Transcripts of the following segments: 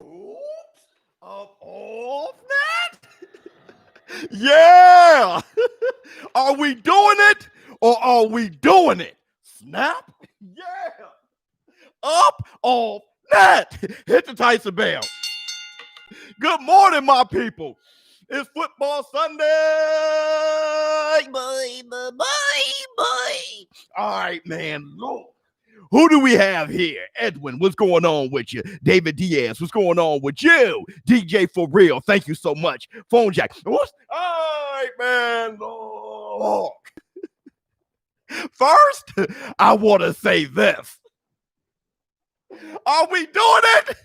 Oops. Off that? Yeah. Are we doing it or are we doing it? Snap. Yeah. Up off that. Hit the Tyson bell. Good morning, my people. It's football Sunday. Bye. All right, man. Lord. Who do we have here? Edwin, what's going on with you? David Diaz, what's going on with you? DJ For Real, thank you so much. Phone Jack. What's all right, man? Lord. First, I want to say this. Are we doing it?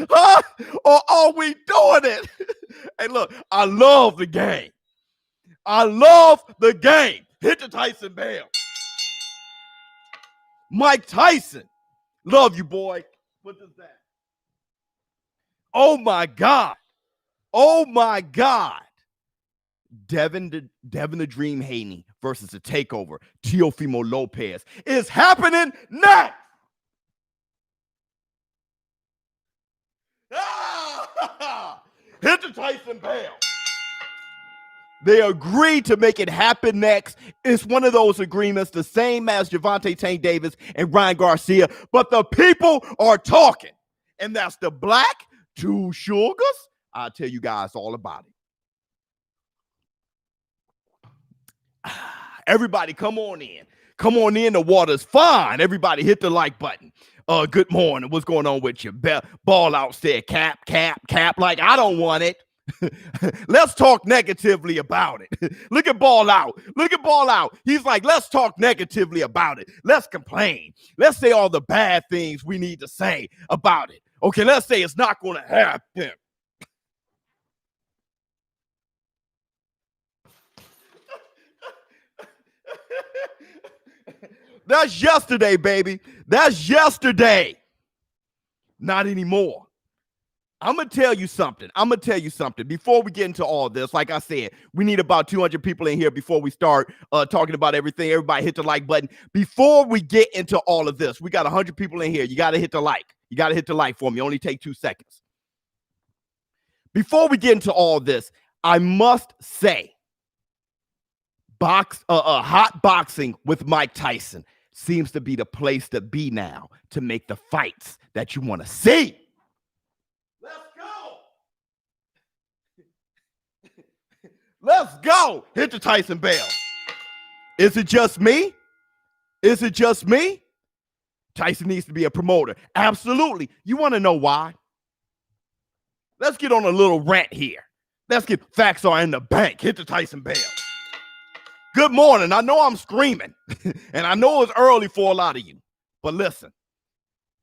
Huh? Or are we doing it? Hey, look, I love the game. I love the game. Hit the Tyson bell. Mike Tyson. Love you, boy. What is that? Oh, my God. Oh, my God. Devin the Dream Haney versus the Takeover. Teofimo Lopez is happening next. Hit the Tyson bell. They agreed to make it happen next. It's one of those agreements, the same as Javante Tank Davis and Ryan Garcia, but the people are talking. And that's the Black Two Sugars. I'll tell you guys all about it. Everybody, come on in. Come on in. The water's fine. Everybody hit the like button. Good morning. What's going on with you? Ball out said cap. Like, I don't want it. Let's talk negatively about it. Look at Ball Out. He's like, let's talk negatively about it. Let's complain. Let's say all the bad things we need to say about it. Okay, let's say it's not going to happen. That's yesterday, baby. That's yesterday. Not anymore. I'm going to tell you something. Before we get into all this, like I said, we need about 200 people in here before we start talking about everything. Everybody hit the like button. Before we get into all of this, we got 100 people in here. You got to hit the like. You got to hit the like for me. Only take 2 seconds. Before we get into all this, I must say, hot boxing with Mike Tyson seems to be the place to be now to make the fights that you want to see. Let's go. Let's go. Hit the Tyson bell. Is it just me? Tyson needs to be a promoter. Absolutely. You want to know why? Let's get on a little rant here. Let's get facts are in the bank. Hit the Tyson bell. Good morning. I know I'm screaming, and I know it's early for a lot of you. But listen,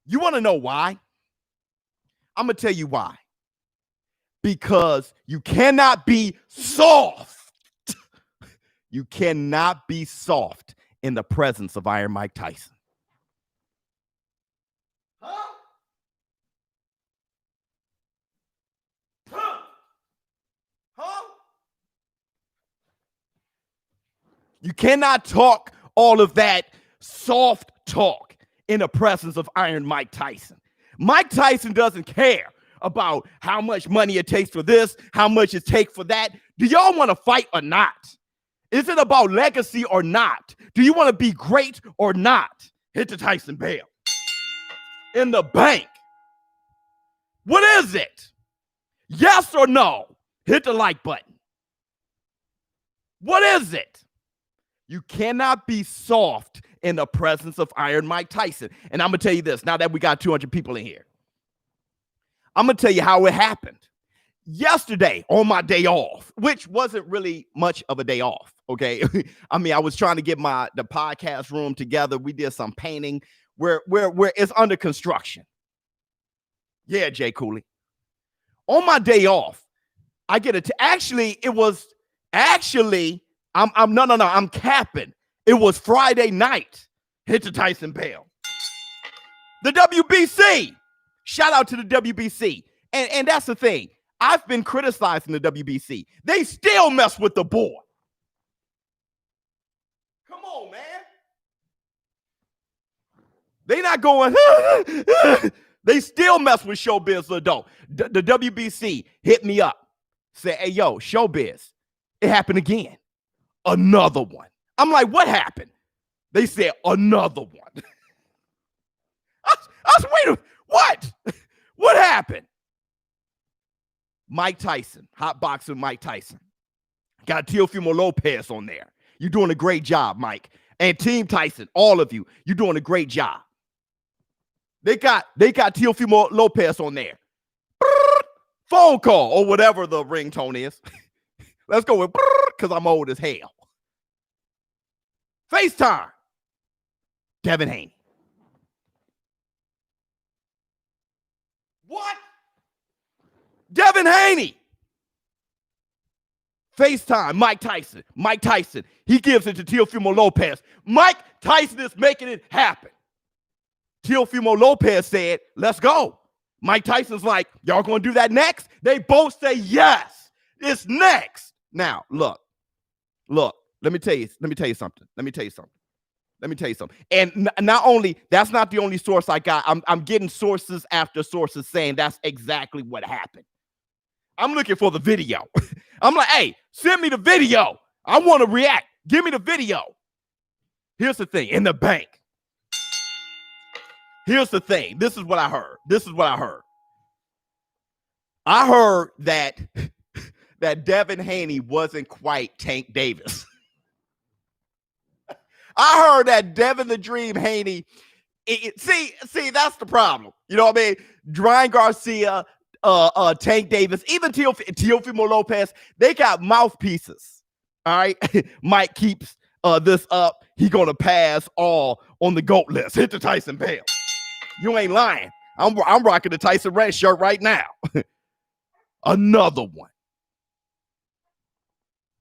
you want to know why? I'm going to tell you why. Because you cannot be soft. You cannot be soft in the presence of Iron Mike Tyson. Huh? You cannot talk all of that soft talk in the presence of Iron Mike Tyson. Mike Tyson doesn't care about how much money it takes for this, how much it takes for that. Do y'all want to fight or not? Is it about legacy or not? Do you want to be great or not? Hit the Tyson bell. In the bank. What is it? Yes or no? Hit the like button. What is it? You cannot be soft in the presence of Iron Mike Tyson. And I'm going to tell you this, now that we got 200 people in here. I'm going to tell you how it happened. Yesterday, on my day off, which wasn't really much of a day off, okay? I mean, I was trying to get the podcast room together. We did some painting where it's under construction. Yeah, Jay Cooley. On my day off, I get it. I'm capping. It was Friday night. Hit the Tyson bell. The WBC. Shout out to the WBC. And that's the thing. I've been criticizing the WBC. They still mess with the boy. Come on, man. They not going, They still mess with ShowBizz adult. The WBC hit me up. Say, hey, yo, ShowBizz, it happened again. Another one. I'm like, what happened? They said, another one. I was waiting, what? What happened? Mike Tyson, hot boxing Mike Tyson. Got Teofimo Lopez on there. You're doing a great job, Mike. And Team Tyson, all of you, you're doing a great job. They got Teofimo Lopez on there. Phone call or whatever the ringtone is. Let's go with because I'm old as hell. FaceTime. Devin Haney. What? Devin Haney. FaceTime. Mike Tyson. Mike Tyson. He gives it to Teofimo Lopez. Mike Tyson is making it happen. Teofimo Lopez said, let's go. Mike Tyson's like, y'all going to do that next? They both say yes. It's next. Now, look. Let me tell you something. And not only, that's not the only source I got. I'm getting sources after sources saying that's exactly what happened. I'm looking for the video. I'm like, hey, send me the video. I want to react. Give me the video. Here's the thing. In the bank. Here's the thing. This is what I heard. I heard that Devin Haney wasn't quite Tank Davis. I heard that Devin the Dream Haney. See, that's the problem. You know what I mean? Ryan Garcia, Tank Davis, even Teofimo Lopez, they got mouthpieces. All right. Mike keeps this up. He gonna pass all on the GOAT list. Hit the Tyson Bale. You ain't lying. I'm rocking the Tyson red shirt right now. Another one.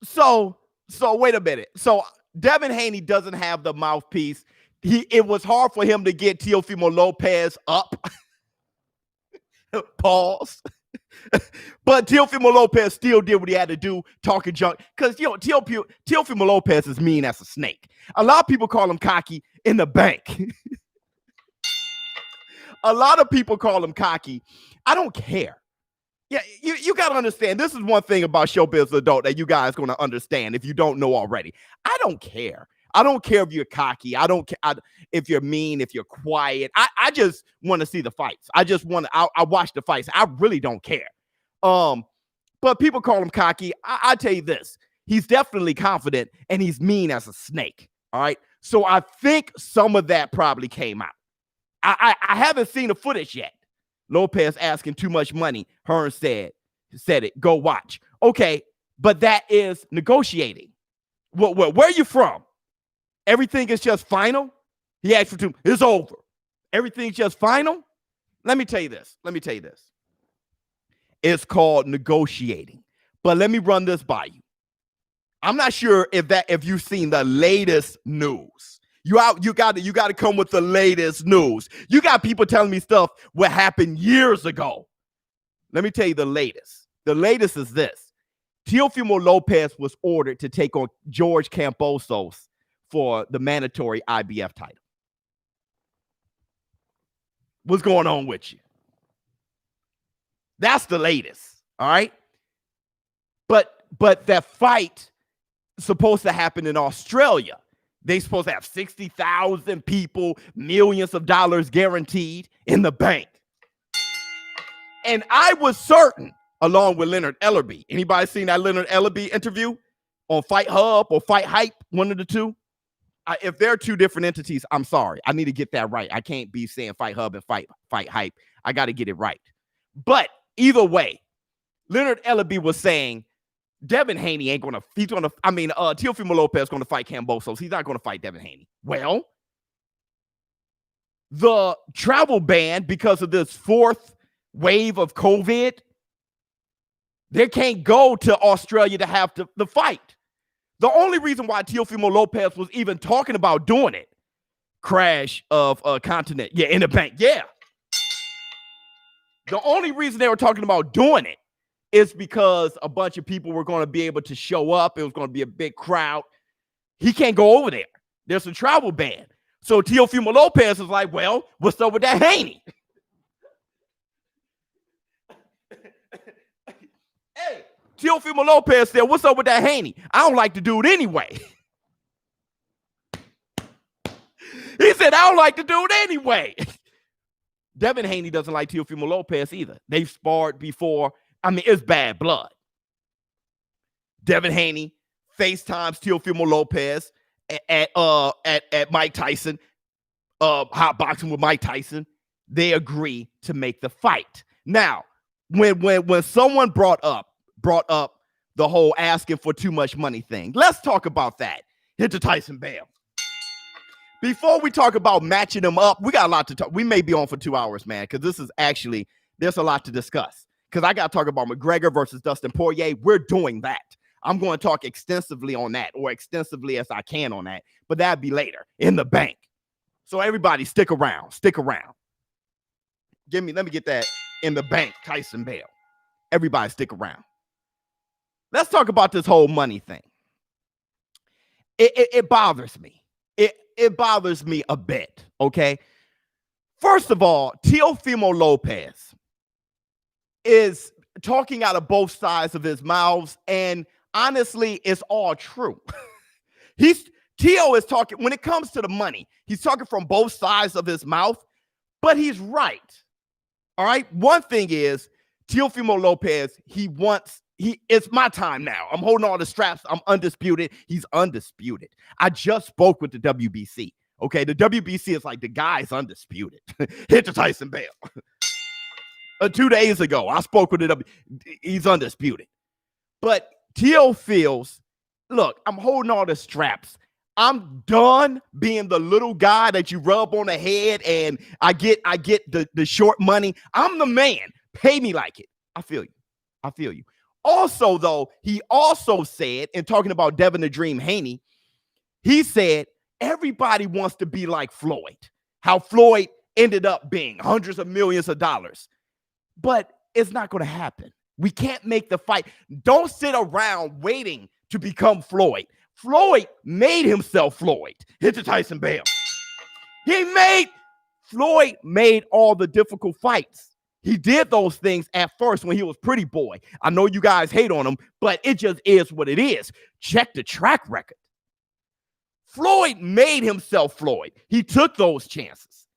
So wait a minute. So Devin Haney doesn't have the mouthpiece. It was hard for him to get Teofimo Lopez up. Pause. But Teofimo Lopez still did what he had to do, talking junk. Because, Teofimo Lopez is mean as a snake. A lot of people call him cocky in the bank. A lot of people call him cocky. I don't care. Yeah, you got to understand. This is one thing about ShowBizz Adult that you guys going to understand if you don't know already. I don't care. I don't care if you're cocky. I don't care if you're mean, if you're quiet. I just want to see the fights. I watch the fights. I really don't care. But people call him cocky. I tell you this. He's definitely confident and he's mean as a snake. All right. So I think some of that probably came out. I haven't seen the footage yet. Lopez asking too much money. Hearn said it. Go watch. Okay, but that is negotiating. Where are you from? Everything is just final? He asked for two. It's over. Everything's just final? Let me tell you this. It's called negotiating. But let me run this by you. I'm not sure if you've seen the latest news. You got to come with the latest news. You got people telling me stuff what happened years ago. Let me tell you the latest. The latest is this. Teofimo Lopez was ordered to take on George Kambosos for the mandatory IBF title. What's going on with you? That's the latest. All right. But that fight is supposed to happen in Australia. They supposed to have 60,000 people, millions of dollars guaranteed in the bank. And I was certain, along with Leonard Ellerby. Anybody seen that Leonard Ellerby interview on Fight Hub or Fight Hype? One of the two. If they're two different entities, I'm sorry. I need to get that right. I can't be saying Fight Hub and Fight Hype. I got to get it right. But either way, Leonard Ellerby was saying Devin Haney ain't gonna. Teofimo Lopez going to fight Kambosos. He's not going to fight Devin Haney. Well, the travel ban because of this fourth wave of COVID, they can't go to Australia to have the fight. The only reason why Teofimo Lopez was even talking about doing it, crash of a continent, in the bank, The only reason they were talking about doing it is because a bunch of people were going to be able to show up. It was going to be a big crowd. He can't go over there. There's a travel ban. So Teofimo Lopez is like, well, what's up with that Haney? Teofimo Lopez said, what's up with that Haney? I don't like the dude anyway. He said, I don't like the dude anyway. Devin Haney doesn't like Teofimo Lopez either. They've sparred before. I mean, it's bad blood. Devin Haney FaceTimes Teofimo Lopez at Mike Tyson, hot boxing with Mike Tyson. They agree to make the fight. Now, when someone brought up the whole asking for too much money thing, let's talk about that. Hit the Tyson Bell. Before we talk about matching them up, we got a lot to talk. We may be on for 2 hours, man, because this is actually, there's a lot to discuss. Because I got to talk about McGregor versus Dustin Poirier. We're doing that. I'm going to talk extensively on that, or extensively as I can on that. But that'd be later in the bank. So everybody stick around. Stick around. Let me get that in the bank, Tyson Bell. Everybody stick around. Let's talk about this whole money thing. It bothers me. It bothers me a bit, okay? First of all, Teofimo Lopez is talking out of both sides of his mouths, and honestly, it's all true. Teo is talking, when it comes to the money, he's talking from both sides of his mouth, but he's right. All right? One thing is, Teofimo Lopez, it's my time now. I'm holding all the straps. I'm undisputed. He's undisputed. I just spoke with the WBC. Okay, the WBC is like, the guy's undisputed. Hit the Tyson Bell. 2 days ago, I spoke with the he's undisputed. But Teo feels, look, I'm holding all the straps. I'm done being the little guy that you rub on the head and I get the short money. I'm the man. Pay me like it. I feel you. Also, though, he also said, in talking about Devin the Dream Haney, he said, everybody wants to be like Floyd. How Floyd ended up being hundreds of millions of dollars. But it's not going to happen. We can't make the fight. Don't sit around waiting to become Floyd. Floyd made himself Floyd. Hit the Tyson Bell. Floyd made all the difficult fights. He did those things at first when he was Pretty Boy. I know you guys hate on him, but it just is what it is. Check the track record. Floyd made himself Floyd. He took those chances.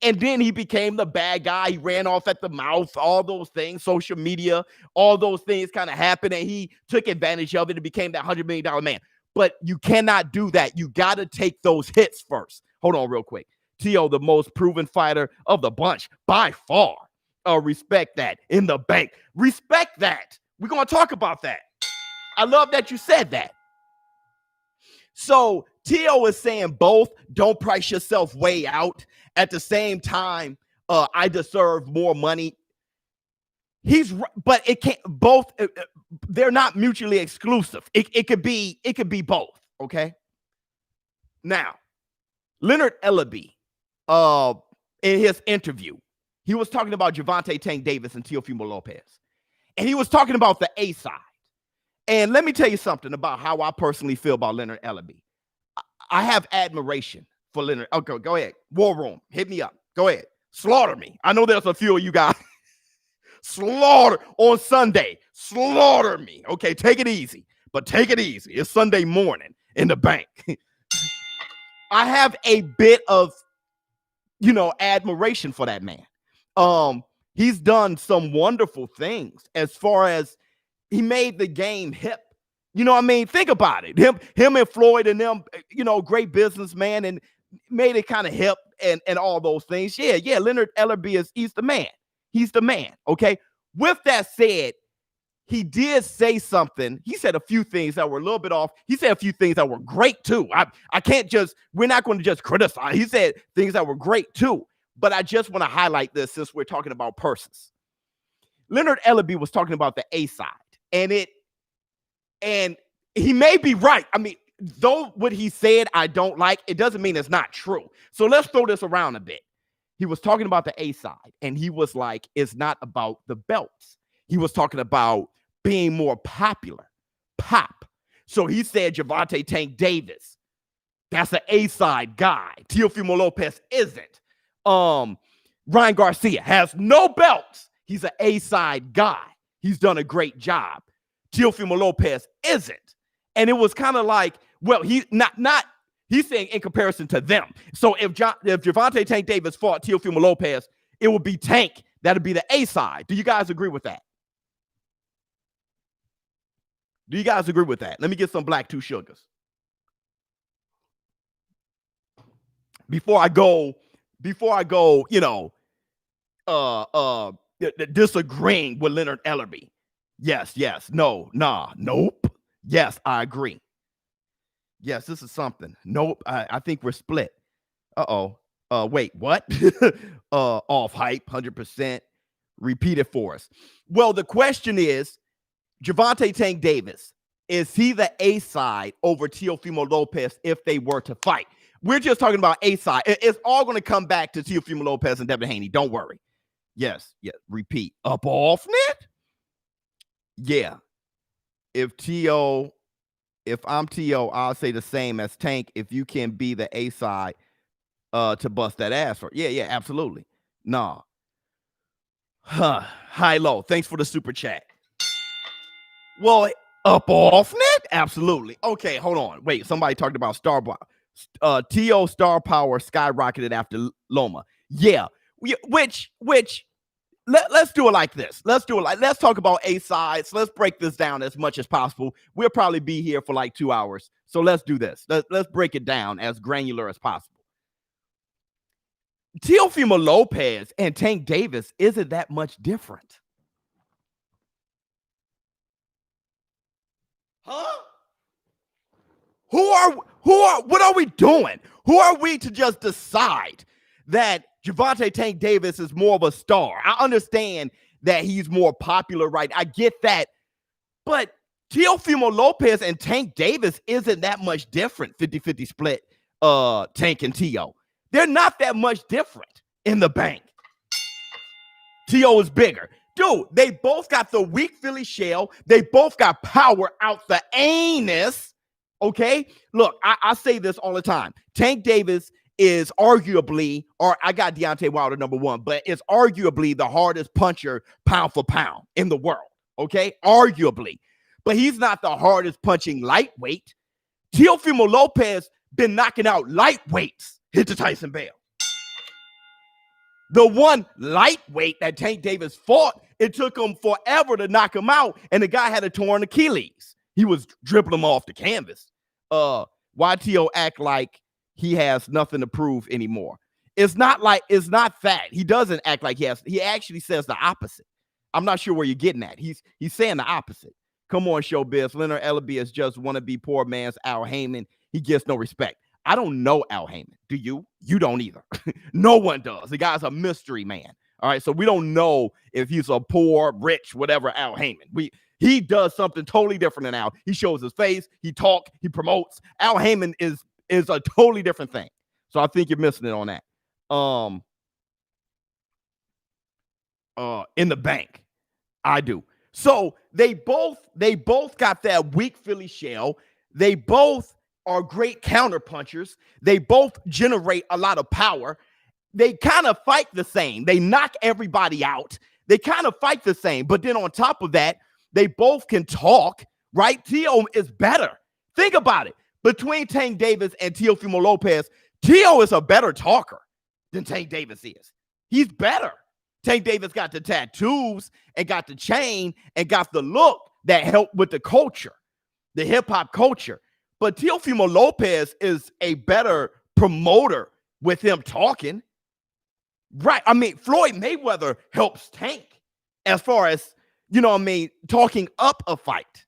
And then he became the bad guy. He ran off at the mouth, all those things, social media, all those things kind of happened, and he took advantage of it and became that $100 million man. But you cannot do that. You got to take those hits first. Hold on real quick. Teo, the most proven fighter of the bunch by far. Respect that in the bank. Respect that. We're going to talk about that. I love that you said that. So Teo is saying both. Don't price yourself way out. At the same time, I deserve more money. But it can't both. They're not mutually exclusive. It could be both. Okay. Now, Leonard Ellaby, in his interview, he was talking about Gervonta Tank Davis and Teofimo Lopez. And he was talking about the A side. And let me tell you something about how I personally feel about Leonard Ellaby. I have admiration for Leonard. Okay, go ahead. War Room, hit me up. Go ahead. Slaughter me. I know there's a few of you guys. Slaughter on Sunday. Slaughter me. Okay, take it easy. But take it easy. It's Sunday morning in the bank. I have a bit of, admiration for that man. He's done some wonderful things as far as he made the game hip. You know what I mean? Think about it. Him and Floyd and them, great businessman, and made it kind of hip and all those things. Yeah. Leonard Ellaby he's the man. He's the man. Okay. With that said, he did say something. He said a few things that were a little bit off. He said a few things that were great too. We're not going to just criticize. He said things that were great too. But I just want to highlight this since we're talking about persons. Leonard Ellaby was talking about the A side, and he may be right. I mean, though what he said I don't like, it doesn't mean it's not true. So let's throw this around a bit. He was talking about the A side, and he was like, it's not about the belts. He was talking about being more popular, pop. So he said Gervonta Tank Davis, that's an A side guy. Teofimo Lopez isn't. Ryan Garcia has no belts. He's an A side guy. He's done a great job. Teofimo Lopez isn't. And it was kind of like, well, he's saying in comparison to them. So if Gervonta Tank Davis fought Teofimo Lopez, it would be Tank. That'd be the A side. Do you guys agree with that? Do you guys agree with that? Let me get some black two sugars. Before I go, disagreeing with Leonard Ellerby. Yes, no, nah, nope. Yes, I agree. Yes, this is something. Nope, I think we're split. Wait, what? Off hype, 100%. Repeat it for us. Well, the question is, Gervonta Tank Davis, is he the A side over Teofimo Lopez if they were to fight? We're just talking about A side. It's all going to come back to Teofimo Lopez and Devin Haney. Don't worry. Yes. Repeat. Up off net? Yeah. If I'm T.O., I'll say the same as Tank if you can be the A side to bust that ass for. Yeah, absolutely. Nah. High low. Thanks for the super chat. Well, up off net? Absolutely. Okay, hold on. Wait, somebody talked about star power. T.O. star power skyrocketed after Loma. Yeah. Which let's do it like this. Let's talk about A sides. Let's break this down as much as possible. We'll probably be here for like 2 hours. So let's do this. Let's break it down as granular as possible. Teofimo Lopez and Tank Davis isn't that much different. Huh? What are we doing? Who are we to just decide that Gervonta Tank Davis is more of a star? I understand that he's more popular, right? I get that. But Teofimo Lopez and Tank Davis isn't that much different. 50-50 split, Tank and T.O. They're not that much different in the bank. T.O. is bigger. Dude, they both got the weak Philly shell. They both got power out the anus. Okay? Look, I say this all the time. Tank Davis is arguably, or I got Deontay Wilder #1, but it's arguably the hardest puncher pound for pound in the world. Okay? Arguably. But he's not the hardest punching lightweight. Teofimo Lopez been knocking out lightweights. Hit the Tyson Bell. The one lightweight that Tank Davis fought, it took him forever to knock him out, and the guy had a torn Achilles. He was dribbling him off the canvas. Why T.O. act like he has nothing to prove anymore? It's not that. He doesn't act like he actually says the opposite. I'm not sure where you're getting at. He's saying the opposite. Come on, ShowBizz. Leonard Ellerby is just wannabe poor man's Al Heyman. He gets no respect. I don't know Al Heyman. Do you? You don't either. No one does. The guy's a mystery man. All right. So we don't know if he's a poor, rich, whatever Al Heyman. He does something totally different than Al. He shows his face. He talks. He promotes. Al Heyman is a totally different thing. So I think you're missing it on that. In the bank. I do. So they both got that weak Philly shell. They both are great counter punchers. They both generate a lot of power. They kind of fight the same. They knock everybody out. They kind of fight the same. But then on top of that, they both can talk, right? T.O. is better. Think about it. Between Tank Davis and Teofimo Lopez, T.O. is a better talker than Tank Davis is. He's better. Tank Davis got the tattoos and got the chain and got the look that helped with the culture, the hip-hop culture. But Teofimo Lopez is a better promoter with him talking. Right. I mean, Floyd Mayweather helps Tank as far as, talking up a fight.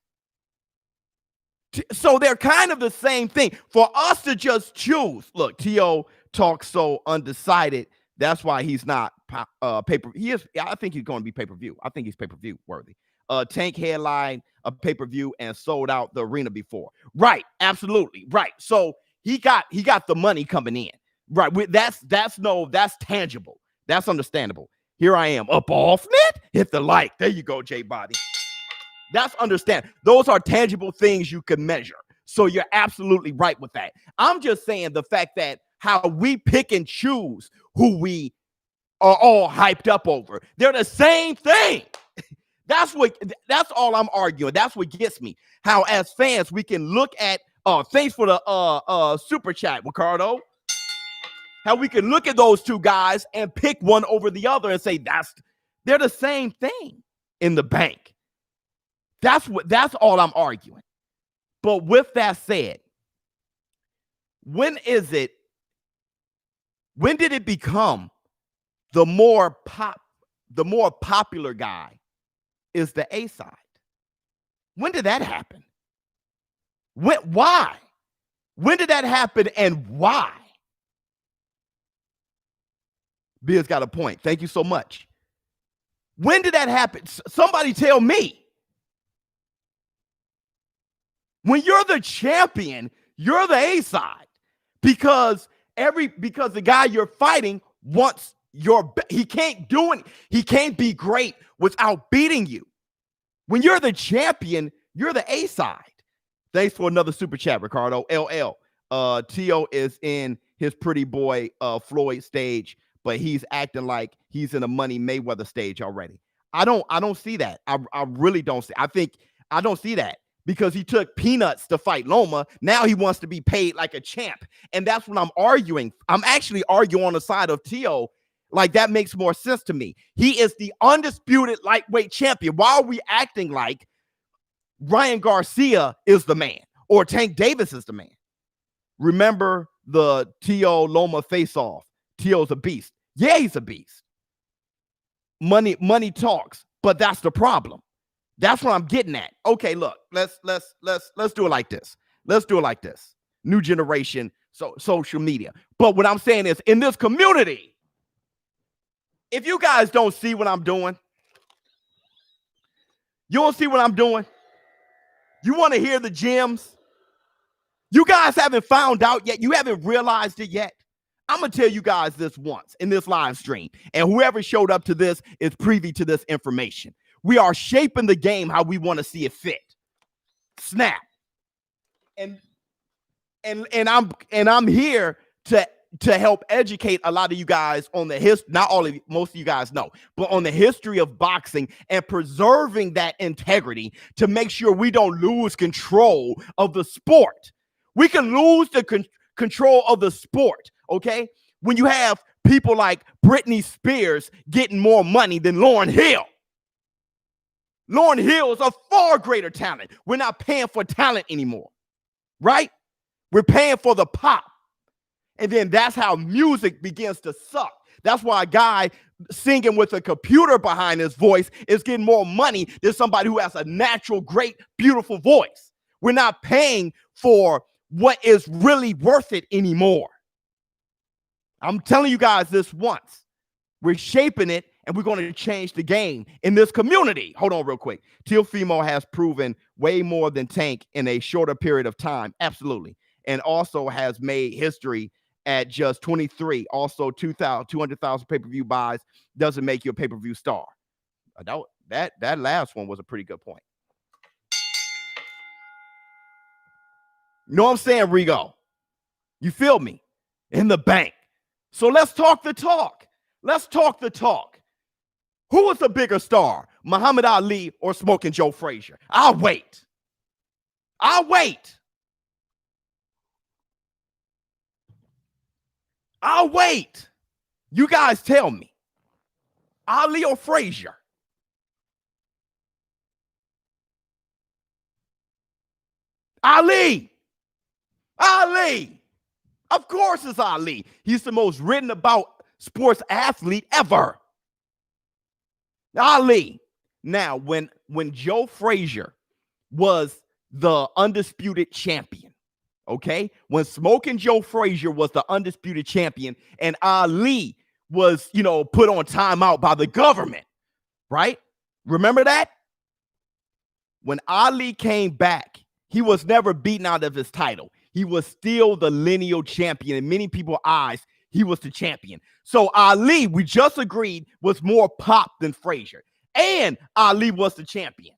So they're kind of the same thing. For us to just choose, look, T.O. talks so undecided. That's why he's not pay-per-view. He is. I think he's going to be pay-per-view. I think he's pay-per-view worthy. Tank headline a pay-per-view and sold out the arena before. Right. Absolutely. Right. So he got the money coming in. Right. That's tangible. That's understandable. Here I am. Up off net. Hit the like. There you go, J Body. That's understand. Those are tangible things you can measure. So you're absolutely right with that. I'm just saying the fact that how we pick and choose who we are all hyped up over. They're the same thing. That's all I'm arguing. That's what gets me. How as fans we can look at thanks for the super chat, Ricardo. How we can look at those two guys and pick one over the other and say they're the same thing in the bank. That's all I'm arguing. But with that said, when did it become the more popular guy is the A side? When did that happen? Why? When did that happen and why? Bill's got a point. Thank you so much. When did that happen? Somebody tell me. When you're the champion, you're the A side because the guy you're fighting wants he can't do it. He can't be great without beating you. When you're the champion, you're the A side. Thanks for another super chat, Ricardo. LL. Tio is in his pretty boy Floyd stage, but he's acting like he's in a Money Mayweather stage already. I don't see that. I really don't see. I don't see that because he took peanuts to fight Loma. Now he wants to be paid like a champ. And that's what I'm arguing. I'm actually arguing on the side of Tio. Like that makes more sense to me. He is the undisputed lightweight champion. Why are we acting like Ryan Garcia is the man or Tank Davis is the man? Remember the Tio Loma face-off. Tio's a beast. Yeah, he's a beast. Money talks, but that's the problem. That's what I'm getting at. Okay, look, let's do it like this. Let's do it like this. New generation, social media. But what I'm saying is, in this community, if you guys don't see what I'm doing, you don't see what I'm doing. You want to hear the gems? You guys haven't found out yet. You haven't realized it yet. I'm going to tell you guys this once in this live stream, and whoever showed up to this is privy to this information. We are shaping the game how we want to see it fit. Snap. And I'm here to help educate a lot of you guys on the history. Not all of you, most of you guys know, but on the history of boxing and preserving that integrity to make sure we don't lose control of the sport. We can lose the control of the sport, okay? When you have people like Britney Spears getting more money than Lauryn Hill. Lauryn Hill is a far greater talent. We're not paying for talent anymore, right? We're paying for the pop. And then that's how music begins to suck. That's why a guy singing with a computer behind his voice is getting more money than somebody who has a natural, great, beautiful voice. We're not paying for what is really worth it anymore. I'm telling you guys this once. We're shaping it, and we're going to change the game in this community. Hold on real quick. Teofimo has proven way more than Tank in a shorter period of time. Absolutely. And also has made history at just 23. Also, 200,000 pay-per-view buys doesn't make you a pay-per-view star. That last one was a pretty good point. You know what I'm saying, Rigo? You feel me? In the bank. So let's talk the talk. Let's talk the talk. Who was the bigger star, Muhammad Ali or Smoking Joe Frazier? I'll wait. I'll wait. I'll wait. You guys tell me. Ali or Frazier? Ali. Ali. Of course it's Ali. He's the most written about sports athlete ever. Ali. Now, when Joe Frazier was the undisputed champion, okay? When Smoking Joe Frazier was the undisputed champion and Ali was, put on timeout by the government, right? Remember that? When Ali came back, he was never beaten out of his title. He was still the lineal champion. In many people's eyes, he was the champion. So Ali, we just agreed, was more pop than Frazier. And Ali was the champion.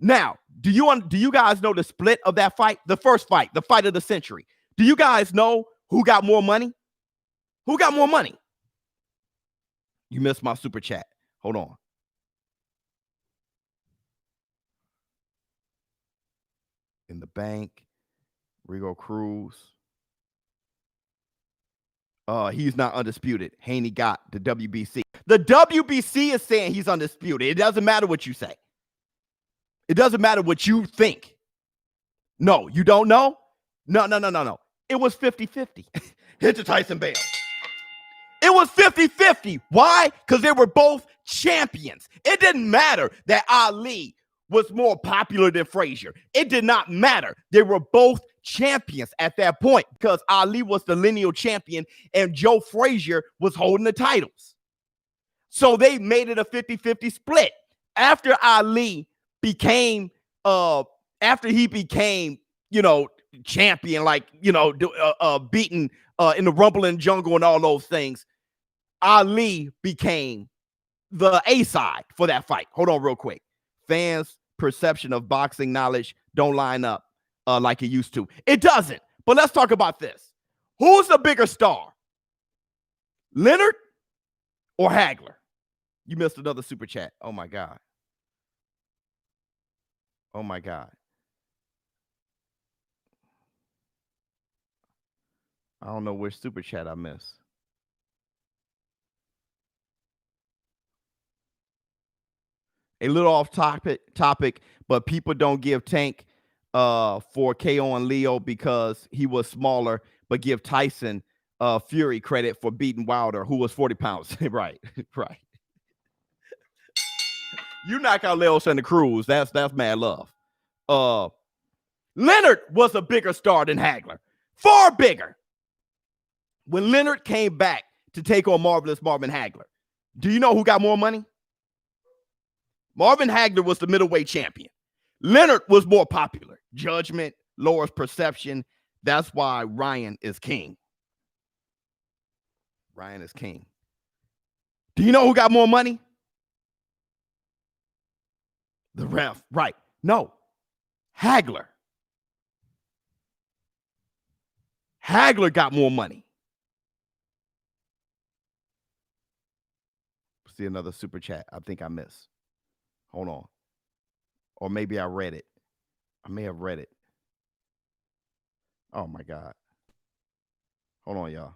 Now, do you guys know the split of that fight? The first fight, the fight of the century. Do you guys know who got more money? Who got more money? You missed my super chat. Hold on. In the bank. Rigo Cruz. He's not undisputed. Haney got the WBC. The WBC is saying he's undisputed. It doesn't matter what you say. It doesn't matter what you think. No, you don't know? No. It was 50-50. Hit the Tyson Bale. It was 50-50. Why? Because they were both champions. It didn't matter that Ali was more popular than Frazier. It did not matter. They were both champions at that point because Ali was the lineal champion and Joe Frazier was holding the titles. So they made it a 50-50 split. After Ali became, champion, like, beaten in the Rumble in the Jungle and all those things, Ali became the A side for that fight. Hold on real quick. Fans' perception of boxing knowledge don't line up like it used to. It doesn't. But let's talk about this. Who's the bigger star? Leonard or Hagler? You missed another super chat. Oh, my God. Oh, my God. I don't know which super chat I missed. A little off topic, but people don't give Tank for KO and Leo because he was smaller, but give Tyson Fury credit for beating Wilder, who was 40 pounds. Right. You knock out Leo Santa Cruz, that's mad love. Leonard was a bigger star than Hagler. Far bigger. When Leonard came back to take on Marvelous Marvin Hagler, do you know who got more money? Marvin Hagler was the middleweight champion. Leonard was more popular. Judgment lowers perception. That's why Ryan is king. Ryan is king. Do you know who got more money? The ref. Right. No. Hagler. Hagler got more money. See another super chat. I think I missed. Hold on. Or maybe I read it. I may have read it. Oh, my God. Hold on, y'all.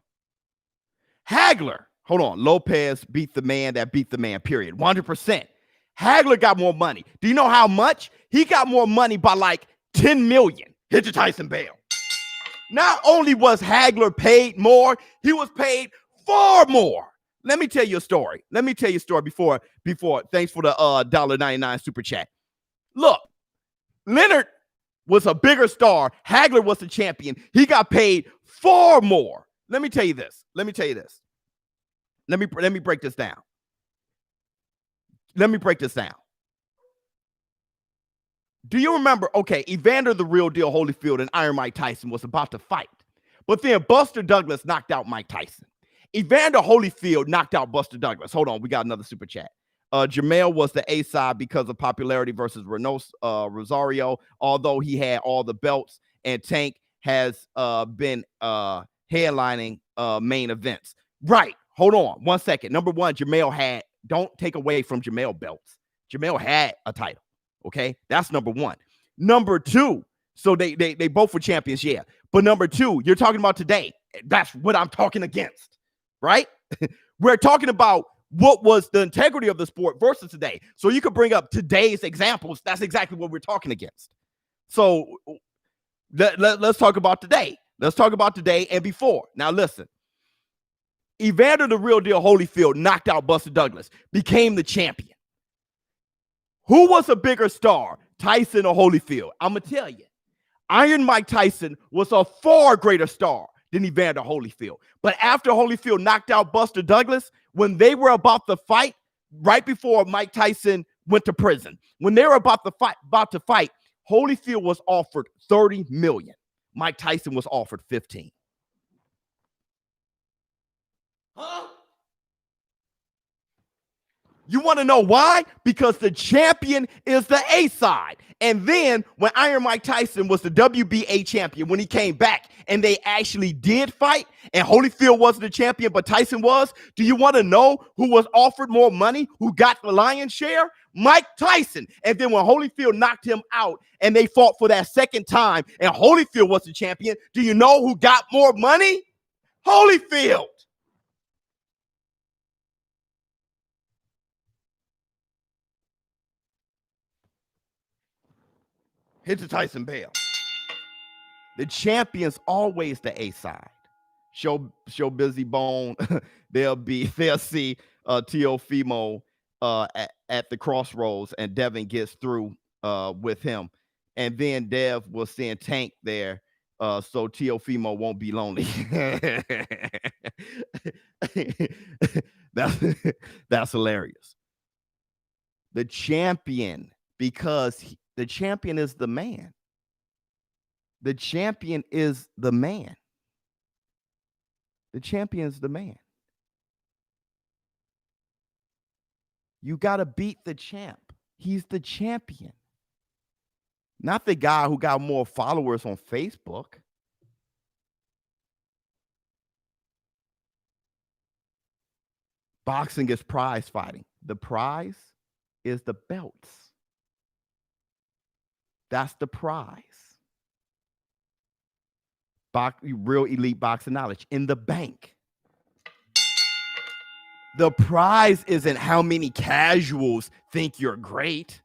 Hagler. Hold on. Lopez beat the man that beat the man, period. 100%. Hagler got more money. Do you know how much? He got more money by like 10 million. Hit the Tyson Bale. Not only was Hagler paid more, he was paid far more. Let me tell you a story. Before. Thanks for the $1.99 super chat. Look, Leonard was a bigger star. Hagler was the champion. He got paid far more. Let me tell you this. Let me break this down. Do you remember? Okay, Evander the Real Deal Holyfield and Iron Mike Tyson was about to fight, but then Buster Douglas knocked out Mike Tyson. Evander Holyfield knocked out Buster Douglas. Hold on, we got another super chat. Jamel was the A side because of popularity versus Rosario, although he had all the belts, and Tank has been headlining main events. Right. Hold on 1 second. Number one, Jamel had, don't take away from Jamel belts. Jamel had a title. Okay. That's number one. Number two, so they both were champions. Yeah. But number two, you're talking about today. That's what I'm talking against. Right? We're talking about what was the integrity of the sport versus today. So you could bring up today's examples. That's exactly what we're talking against. So let's talk about today. Let's talk about today and before. Now listen. Evander the Real Deal Holyfield knocked out Buster Douglas, became the champion. Who was a bigger star, Tyson or Holyfield? I'm going to tell you. Iron Mike Tyson was a far greater star than Evander Holyfield. But after Holyfield knocked out Buster Douglas, when they were about to fight, right before Mike Tyson went to prison, when they were about to fight, Holyfield was offered $30 million. Mike Tyson was offered 15. Huh? You want to know why? Because the champion is the A side. And then when Iron Mike Tyson was the WBA champion, when he came back and they actually did fight and Holyfield wasn't the champion, but Tyson was, do you want to know who was offered more money, who got the lion's share? Mike Tyson. And then when Holyfield knocked him out and they fought for that second time and Holyfield was the champion, do you know who got more money? Holyfield. Hit the Tyson bell. The champion's always the A side. Show Busy Bone. they'll see Teofimo at the crossroads, and Devin gets through with him, and then Dev will send Tank there, so Teofimo won't be lonely. That's hilarious. The champion, because the champion is the man. The champion is the man. The champion is the man. You got to beat the champ. He's the champion. Not the guy who got more followers on Facebook. Boxing is prize fighting. The prize is the belts. That's the prize. Real elite boxing knowledge in the bank. The prize isn't how many casuals think you're great.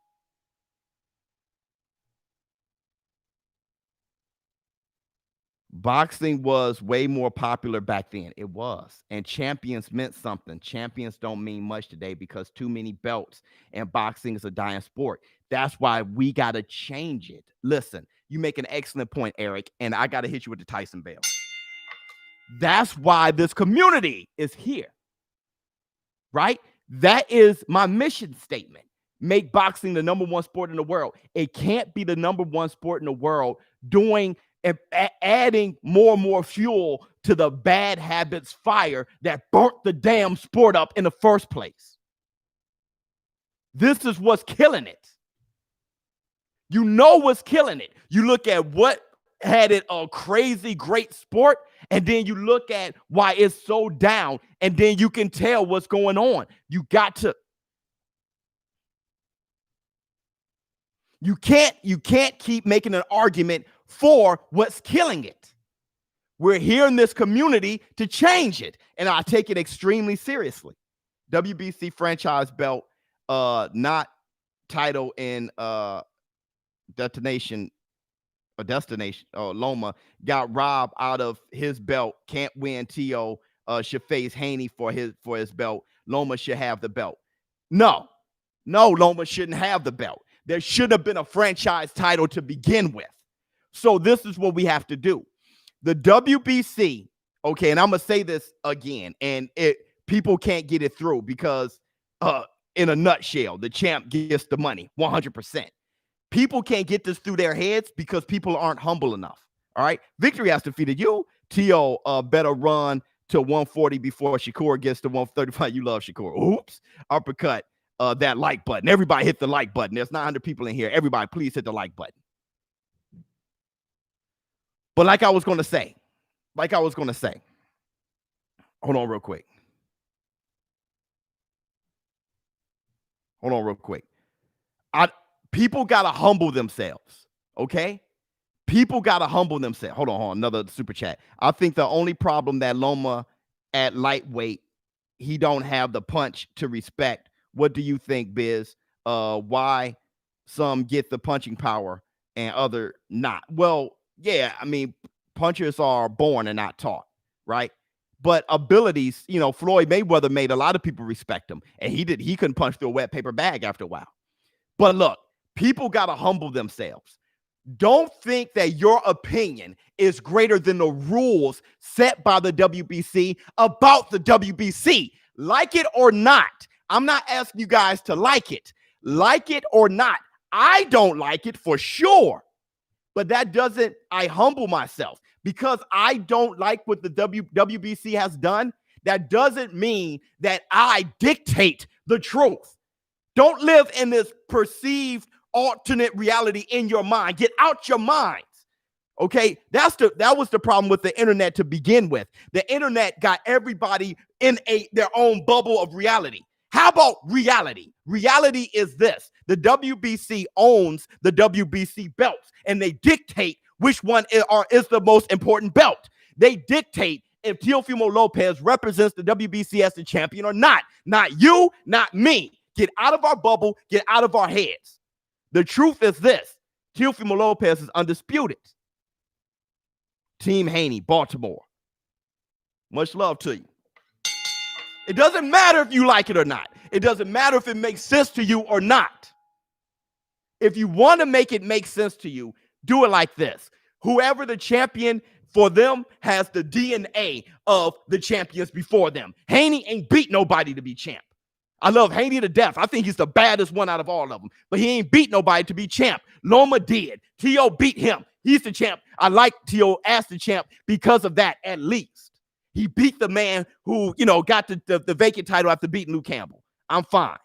Boxing was way more popular back then. It was. And champions meant something. Champions don't mean much today because too many belts, and boxing is a dying sport. That's why we got to change it. Listen, you make an excellent point, Eric, and I got to hit you with the Tyson bell. That's why this community is here, right? That is my mission statement. Make boxing the number one sport in the world. It can't be the number one sport in the world doing and adding more and more fuel to the bad habits fire that burnt the damn sport up in the first place. This is what's killing it. You know what's killing it. You look at what had it a crazy great sport, and then you look at why it's so down, and then you can tell what's going on. You can't keep making an argument for what's killing it. We're here in this community to change it, and I take it extremely seriously. WBC franchise belt, not title in destination, Loma got robbed out of his belt. Can't win. Tio should face Haney for his belt. Loma should have the belt. No, Loma shouldn't have the belt. There should have been a franchise title to begin with. So this is what we have to do. The WBC, okay, and I'm going to say this again, and people can't get it through because in a nutshell, the champ gets the money 100%. People can't get this through their heads because people aren't humble enough. All right. Victory has defeated you. Tio better run to 140 before Shakur gets to 135. You love Shakur. Oops. Uppercut that like button. Everybody hit the like button. There's 900 people in here. Everybody, please hit the like button. But like I was going to say, hold on real quick. People got to humble themselves, okay? People got to humble themselves. Hold on, another super chat. I think the only problem that Loma at lightweight, he don't have the punch to respect. What do you think, Biz? Why some get the punching power and other not? Well, yeah, I mean, punchers are born and not taught, right? But abilities, Floyd Mayweather made a lot of people respect him, and he couldn't punch through a wet paper bag after a while. But look, people got to humble themselves. Don't think that your opinion is greater than the rules set by the WBC about the WBC. Like it or not. I'm not asking you guys to like it. Like it or not. I don't like it for sure. But that doesn't, I humble myself because I don't like what the WBC has done. That doesn't mean that I dictate the truth. Don't live in this perceived alternate reality in your mind. Get out your minds. Okay, that was the problem with the internet to begin with. The internet got everybody in their own bubble of reality. How about reality? Reality is this: the WBC owns the WBC belts, and they dictate which one is the most important belt. They dictate if Teofimo Lopez represents the WBC as the champion or not. Not you, not me. Get out of our bubble. Get out of our heads. The truth is this: Teofimo Lopez is undisputed. Team Haney, Baltimore. Much love to you. It doesn't matter if you like it or not. It doesn't matter if it makes sense to you or not. If you want to make it make sense to you, do it like this. Whoever the champion for them has the DNA of the champions before them. Haney ain't beat nobody to be champ. I love Haney to death. I think he's the baddest one out of all of them. But he ain't beat nobody to be champ. Loma did. Teo beat him. He's the champ. I like Teo as the champ because of that, at least. He beat the man who, got the vacant title after beating Luke Campbell. I'm fine.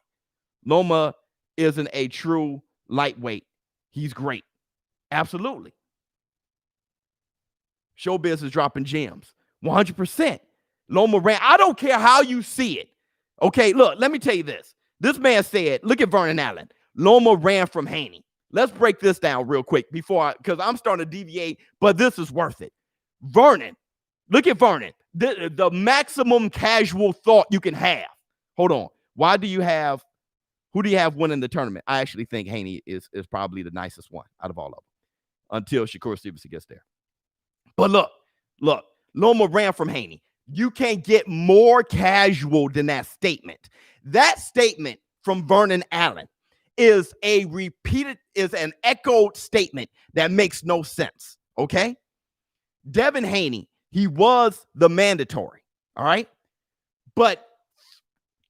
Loma isn't a true lightweight. He's great. Absolutely. ShowBizz is dropping gems. 100%. Loma ran. I don't care how you see it. Okay, look, let me tell you this. This man said, look at Vernon Allen. Loma ran from Haney. Let's break this down real quick because I'm starting to deviate, but this is worth it. Vernon, look at Vernon. The maximum casual thought you can have. Hold on. Who do you have winning the tournament? I actually think Haney is probably the nicest one out of all of them until Shakur Stevenson gets there. But look, Loma ran from Haney. You can't get more casual than that statement. That statement from Vernon Allen is an echoed statement that makes no sense, okay? Devin Haney, he was the mandatory, all right? But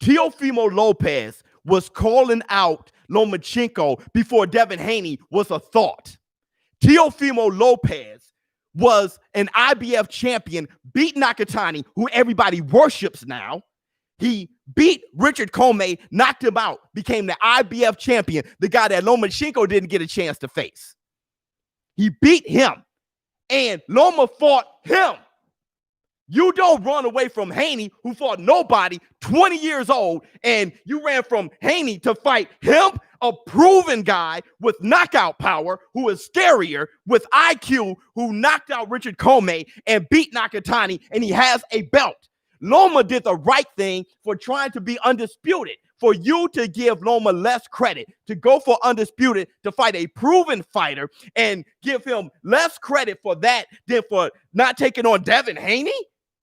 Teofimo Lopez was calling out Lomachenko before Devin Haney was a thought. Teofimo Lopez was an IBF champion, beat Nakatani, who everybody worships now. He beat Richard Comey, knocked him out, became the IBF champion, the guy that Lomachenko didn't get a chance to face. He beat him, and Loma fought him. You don't run away from Haney, who fought nobody, 20 years old, and you ran from Haney to fight him, a proven guy with knockout power, who is scarier, with IQ, who knocked out Richard Comey and beat Nakatani, and he has a belt. Loma did the right thing for trying to be undisputed. For you to give Loma less credit, to go for undisputed, to fight a proven fighter, and give him less credit for that than for not taking on Devin Haney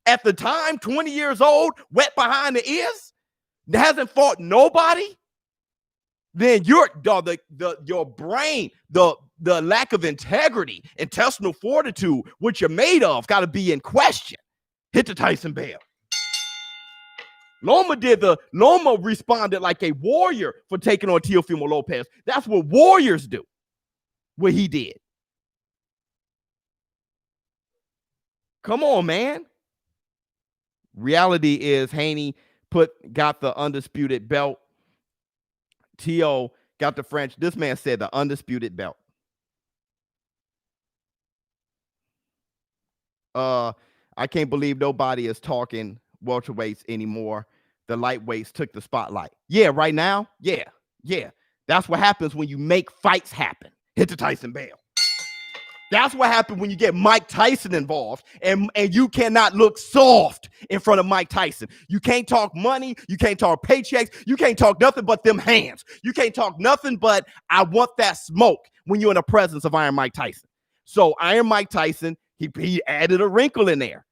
at the time, 20 years old, wet behind the ears, hasn't fought nobody, then your brain, the lack of integrity, intestinal fortitude, what you're made of, got to be in question. Hit the Tyson bell. Loma responded like a warrior for taking on Teofimo Lopez. That's what warriors do. What he did. Come on, man. Reality is Haney got the undisputed belt. Teo got the French. This man said the undisputed belt. I can't believe nobody is talking welterweights anymore. The lightweights took the spotlight. Yeah, right now. Yeah. That's what happens when you make fights happen. Hit the Tyson bell. That's what happened when you get Mike Tyson involved, and you cannot look soft in front of Mike Tyson. You can't talk money. You can't talk paychecks. You can't talk nothing but them hands. You can't talk nothing but I want that smoke when you're in the presence of Iron Mike Tyson. So Iron Mike Tyson, he added a wrinkle in there.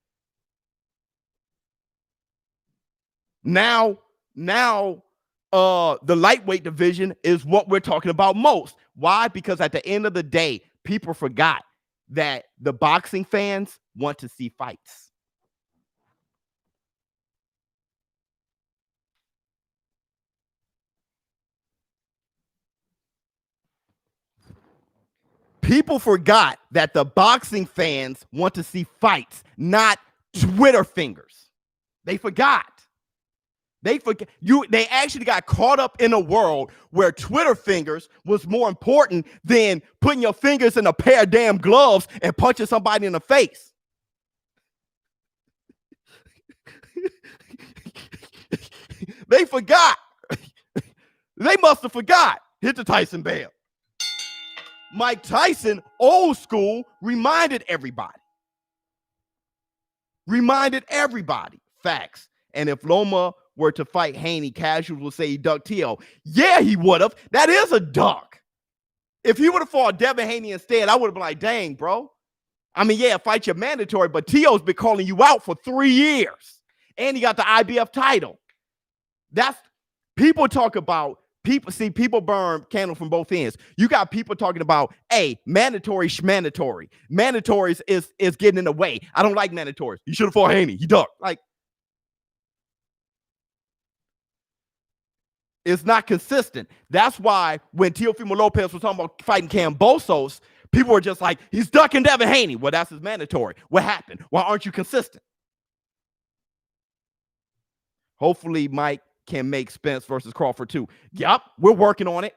Now, the lightweight division is what we're talking about most. Why? Because at the end of the day, people forgot that the boxing fans want to see fights. People forgot that the boxing fans want to see fights, not Twitter fingers. They forgot. They actually got caught up in a world where Twitter fingers was more important than putting your fingers in a pair of damn gloves and punching somebody in the face. They forgot. They must have forgot. Hit the Tyson bell. Mike Tyson, old school, reminded everybody. Facts. And if Loma were to fight Haney, casuals will say he ducked Teo. Yeah, he would have. That is a duck. If he would have fought Devin Haney instead, I would have been like, dang, bro. I mean, yeah, fight your mandatory, but Teo's been calling you out for 3 years. And he got the IBF title. That's people talk about people burn candle from both ends. You got people talking about, hey, mandatory schmandatory. Mandatories is getting in the way. I don't like mandatories. You should have fought Haney. He ducked. Like, it's not consistent. That's why when Teofimo Lopez was talking about fighting Kambosos, people were just like, he's ducking Devin Haney. Well, that's his mandatory. What happened? Why aren't you consistent? Hopefully, Mike can make Spence versus Crawford too. Yup, we're working on it.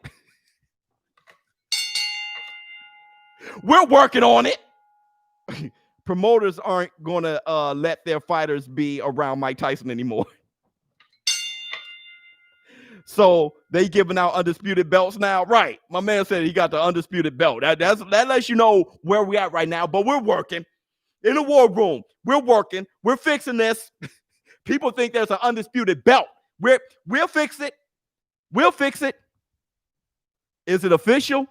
We're working on it. Promoters aren't going to let their fighters be around Mike Tyson anymore. So they giving out undisputed belts now. Right. My man said he got the undisputed belt. That lets you know where we're at right now. But we're working in the war room. We're working. We're fixing this. People think there's an undisputed belt. We'll fix it. We'll fix it. Is it official?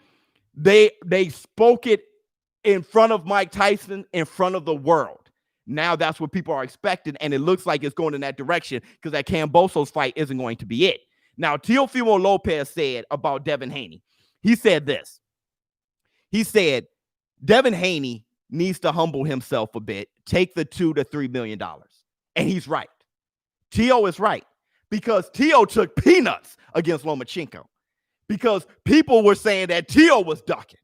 They spoke it in front of Mike Tyson, in front of the world. Now that's what people are expecting, and it looks like it's going in that direction because that Kambosos fight isn't going to be it. Now, Teofimo Lopez said about Devin Haney, he said this. He said, Devin Haney needs to humble himself a bit, take the $2 to $3 million. And he's right. Teo is right. Because Teo took peanuts against Lomachenko. Because people were saying that Teo was ducking.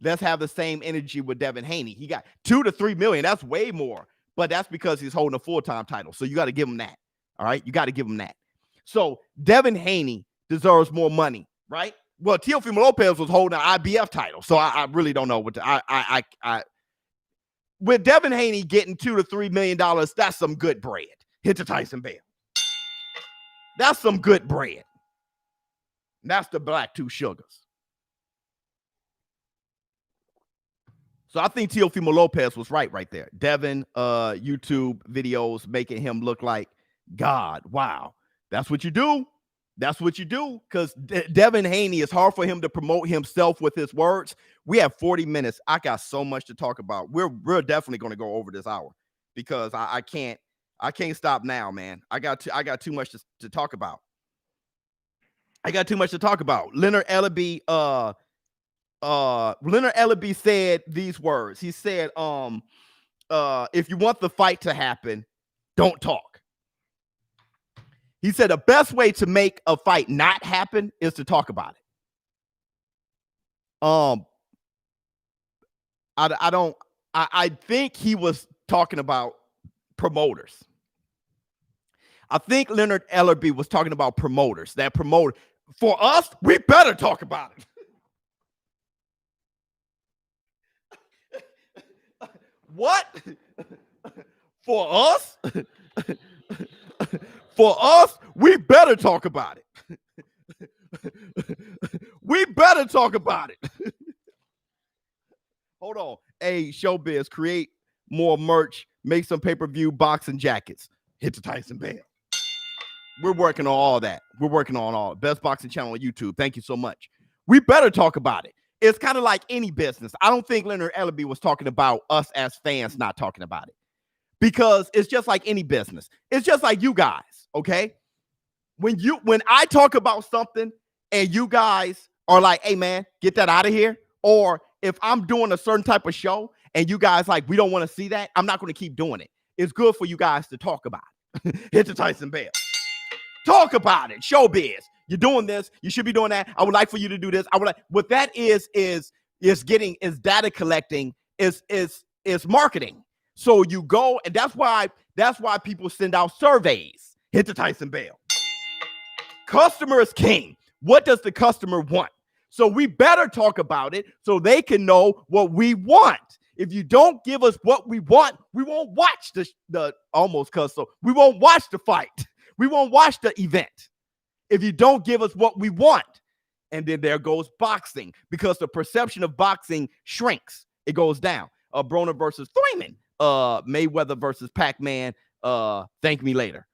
Let's have the same energy with Devin Haney. He got $2 to $3 million. That's way more. But that's because he's holding a full-time title. So you got to give him that. All right? You got to give him that. So Devin Haney deserves more money, right? Well, Teofimo Lopez was holding an IBF title, so I really don't know what to, with Devin Haney getting $2 to $3 million, that's some good bread. Hit the Tyson bell. That's some good bread. That's the black two sugars. So I think Teofimo Lopez was right there. Devin, YouTube videos making him look like God. Wow. That's what you do. That's what you do. Because Devin Haney, it's hard for him to promote himself with his words. We have 40 minutes. I got so much to talk about. We're definitely going to go over this hour because I can't stop now, man. I got too much to talk about. I got too much to talk about. Leonard Ellaby said these words. He said, if you want the fight to happen, don't talk. He said the best way to make a fight not happen is to talk about it. I think he was talking about promoters. I think Leonard Ellerby was talking about promoters. That promoter, for us, we better talk about it. What? For us? For us, we better talk about it. We better talk about it. Hold on. Hey, ShowBizz, create more merch, make some pay-per-view boxing jackets. Hit the Tyson bell. We're working on all that. We're working on all. Best boxing channel on YouTube. Thank you so much. We better talk about it. It's kind of like any business. I don't think Leonard Ellerby was talking about us as fans not talking about it. Because it's just like any business. It's just like you guys, okay? When I talk about something and you guys are like, hey, man, get that out of here. Or if I'm doing a certain type of show and you guys like, we don't want to see that, I'm not going to keep doing it. It's good for you guys to talk about it. Hit the Tyson bell. Talk about it. ShowBizz. You're doing this. You should be doing that. I would like for you to do this. I would like. What that is data collecting, is marketing. So you go, and that's why people send out surveys Hit the Tyson bell. Customer is king. What does the customer want? So we better talk about it so they can know what we want. If you don't give us what we want, we won't watch the almost cuss. So we won't watch the fight. We won't watch the event. If you don't give us what we want. And then there goes boxing, because the perception of boxing shrinks. It goes down. Broner versus Thurman. Mayweather versus Pac-Man. Thank me later.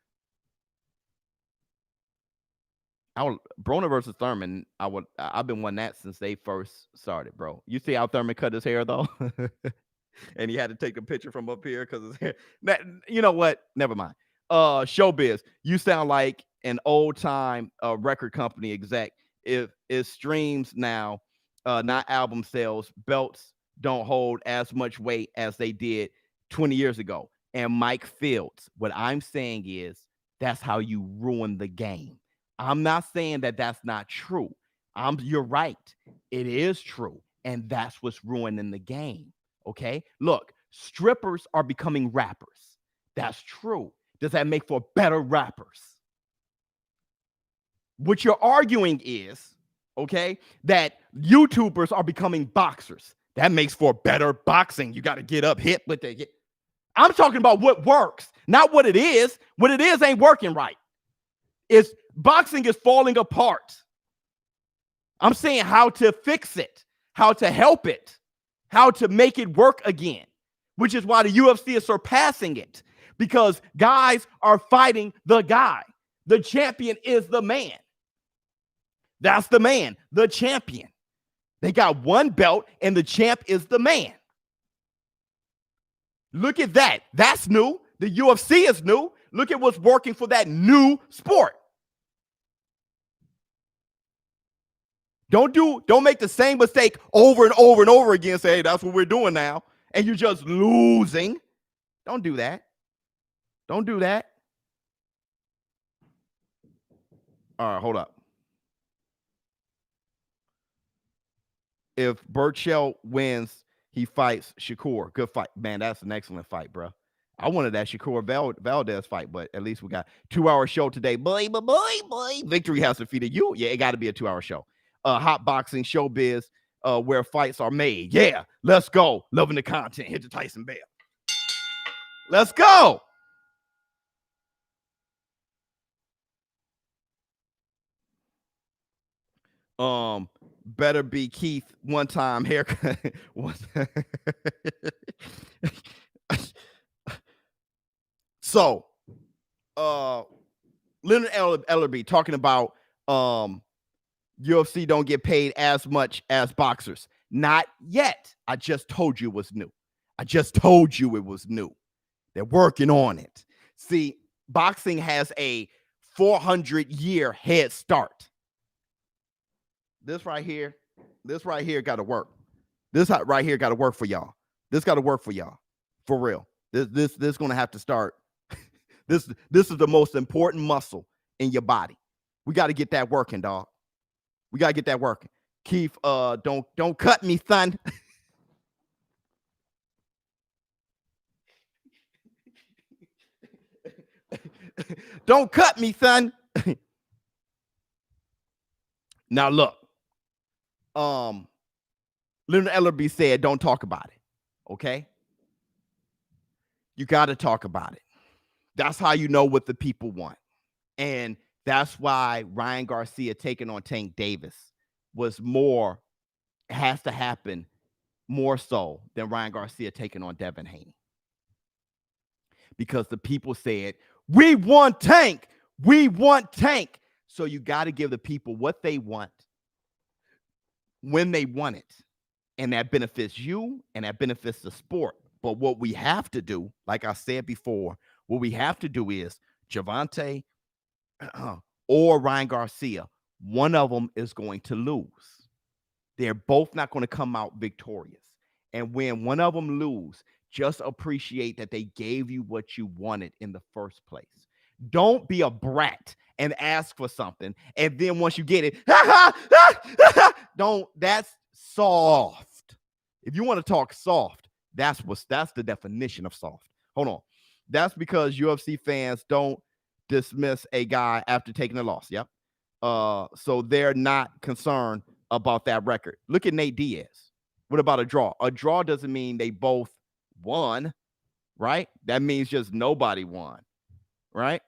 Broner versus Thurman, I've been wanting that since they first started, bro. You see how Thurman cut his hair, though? And he had to take a picture from up here because his hair. You know what? Never mind. ShowBizz, you sound like an old-time record company exec. If it streams now, not album sales, belts don't hold as much weight as they did 20 years ago. And Mike Fields, what I'm saying is that's how you ruin the game. I'm not saying that that's not true. You're right. It is true. And that's what's ruining the game. Okay? Look, strippers are becoming rappers. That's true. Does that make for better rappers? What you're arguing is, okay, that YouTubers are becoming boxers. That makes for better boxing. You got to get up, hit with the. I'm talking about what works, not what it is. What it is ain't working right. Boxing is falling apart. I'm saying how to fix it, how to help it, how to make it work again, which is why the UFC is surpassing it, because guys are fighting the guy. The champion is the man. That's the man, the champion. They got one belt, and the champ is the man. Look at that. That's new. The UFC is new. Look at what's working for that new sport. Don't make the same mistake over and over and over again. Say, hey, that's what we're doing now. And you're just losing. Don't do that. Don't do that. All right, hold up. If Burchell wins, he fights Shakur. Good fight. Man, that's an excellent fight, bro. I wanted that Shakur Valdez fight, but at least we got 2-hour show today. Boy. Victory has defeated you. Yeah, it got to be a 2-hour show. Hot boxing, ShowBizz, where fights are made. Yeah, let's go. Loving the content. Hit the Tyson bell. Let's go. Better be Keith one time haircut. So, Leonard Ellerby talking about UFC don't get paid as much as boxers. Not yet. I just told you it was new. They're working on it. See, boxing has a 400-year head start. This right here got to work. This right here got to work for y'all. This got to work for y'all. For real. This going to have to start. This is the most important muscle in your body. We got to get that working, dog. We got to get that working. Keith, don't cut me, son. Don't cut me, son. Now look. Leonard Ellerby said, don't talk about it. Okay? You got to talk about it. That's how you know what the people want. And that's why Ryan Garcia taking on Tank Davis has to happen more so than Ryan Garcia taking on Devin Haney. Because the people said, we want Tank. We want Tank. So you got to give the people what they want when they want it. And that benefits you and that benefits the sport. But what we have to do, like I said before, what we have to do is Gervonta or Ryan Garcia, one of them is going to lose. They're both not going to come out victorious. And when one of them lose, just appreciate that they gave you what you wanted in the first place. Don't be a brat and ask for something. And then once you get it, that's soft. If you want to talk soft, that's the definition of soft. Hold on. That's because UFC fans don't dismiss a guy after taking a loss. Yep. So they're not concerned about that record. Look at Nate Diaz. What about a draw? A draw doesn't mean they both won, right? That means just nobody won, right?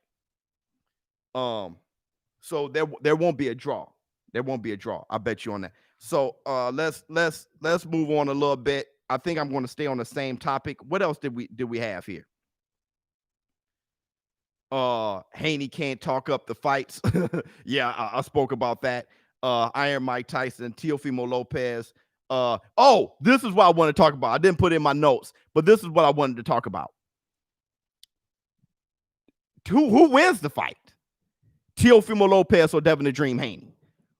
So there won't be a draw. There won't be a draw. I bet you on that. So let's move on a little bit. I think I'm going to stay on the same topic. What else did we have here? Haney can't talk up the fights. Yeah, I spoke about that. Iron Mike Tyson, Teofimo Lopez. This is what I want to talk about. I didn't put it in my notes, but this is what I wanted to talk about. Who wins the fight? Teofimo Lopez or Devin the Dream Haney?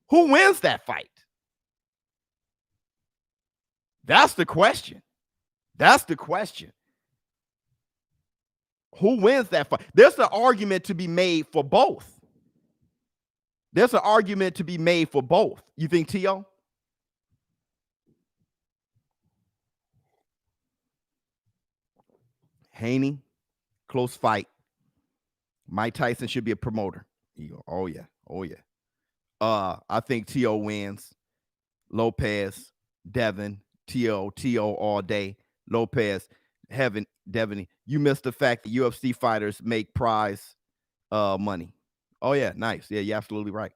Who wins that fight? That's the question. That's the question. Who wins that fight? There's an argument to be made for both. There's an argument to be made for both. You think, Tio? Haney, close fight. Mike Tyson should be a promoter. Oh, yeah. Oh, yeah. I think Tio wins. Lopez, Devin, Tio all day. Lopez, Devin, you missed the fact that UFC fighters make prize money. Oh, yeah, nice. Yeah, you're absolutely right.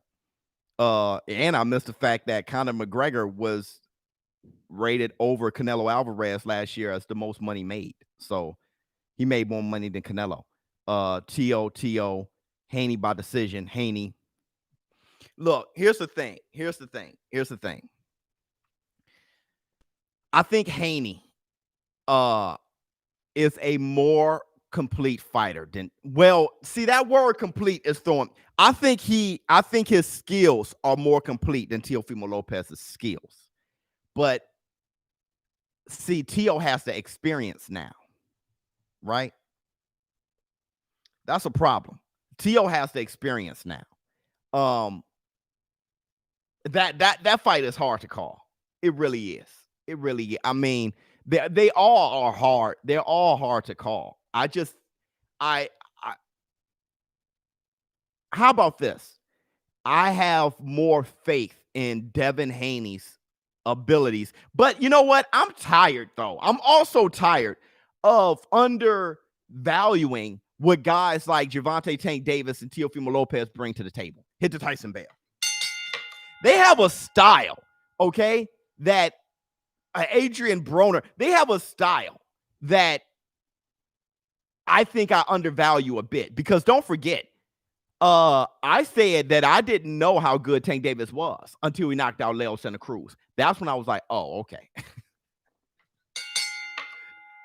And I missed the fact that Conor McGregor was rated over Canelo Alvarez last year as the most money made. So he made more money than Canelo. Tio, Haney by decision. Haney. Look, here's the thing. I think Haney is a more complete fighter than, see, that word complete is thrown. I think his skills are more complete than Teofimo Lopez's skills. But see, Tio has the experience now, right? That's a problem. Tio has the experience now. That fight is hard to call. It really is. It really is. I mean, they all are hard. They're all hard to call. How about this? I have more faith in Devin Haney's abilities. But you know what? I'm tired, though. I'm also tired of undervaluing what guys like Gervonta Tank Davis and Teofimo Lopez bring to the table. Hit the Tyson bell. They have a style, okay, that Adrian Broner, they have a style that I think I undervalue a bit. Because don't forget, I said that I didn't know how good Tank Davis was until he knocked out Leo Santa Cruz. That's when I was like, oh, okay.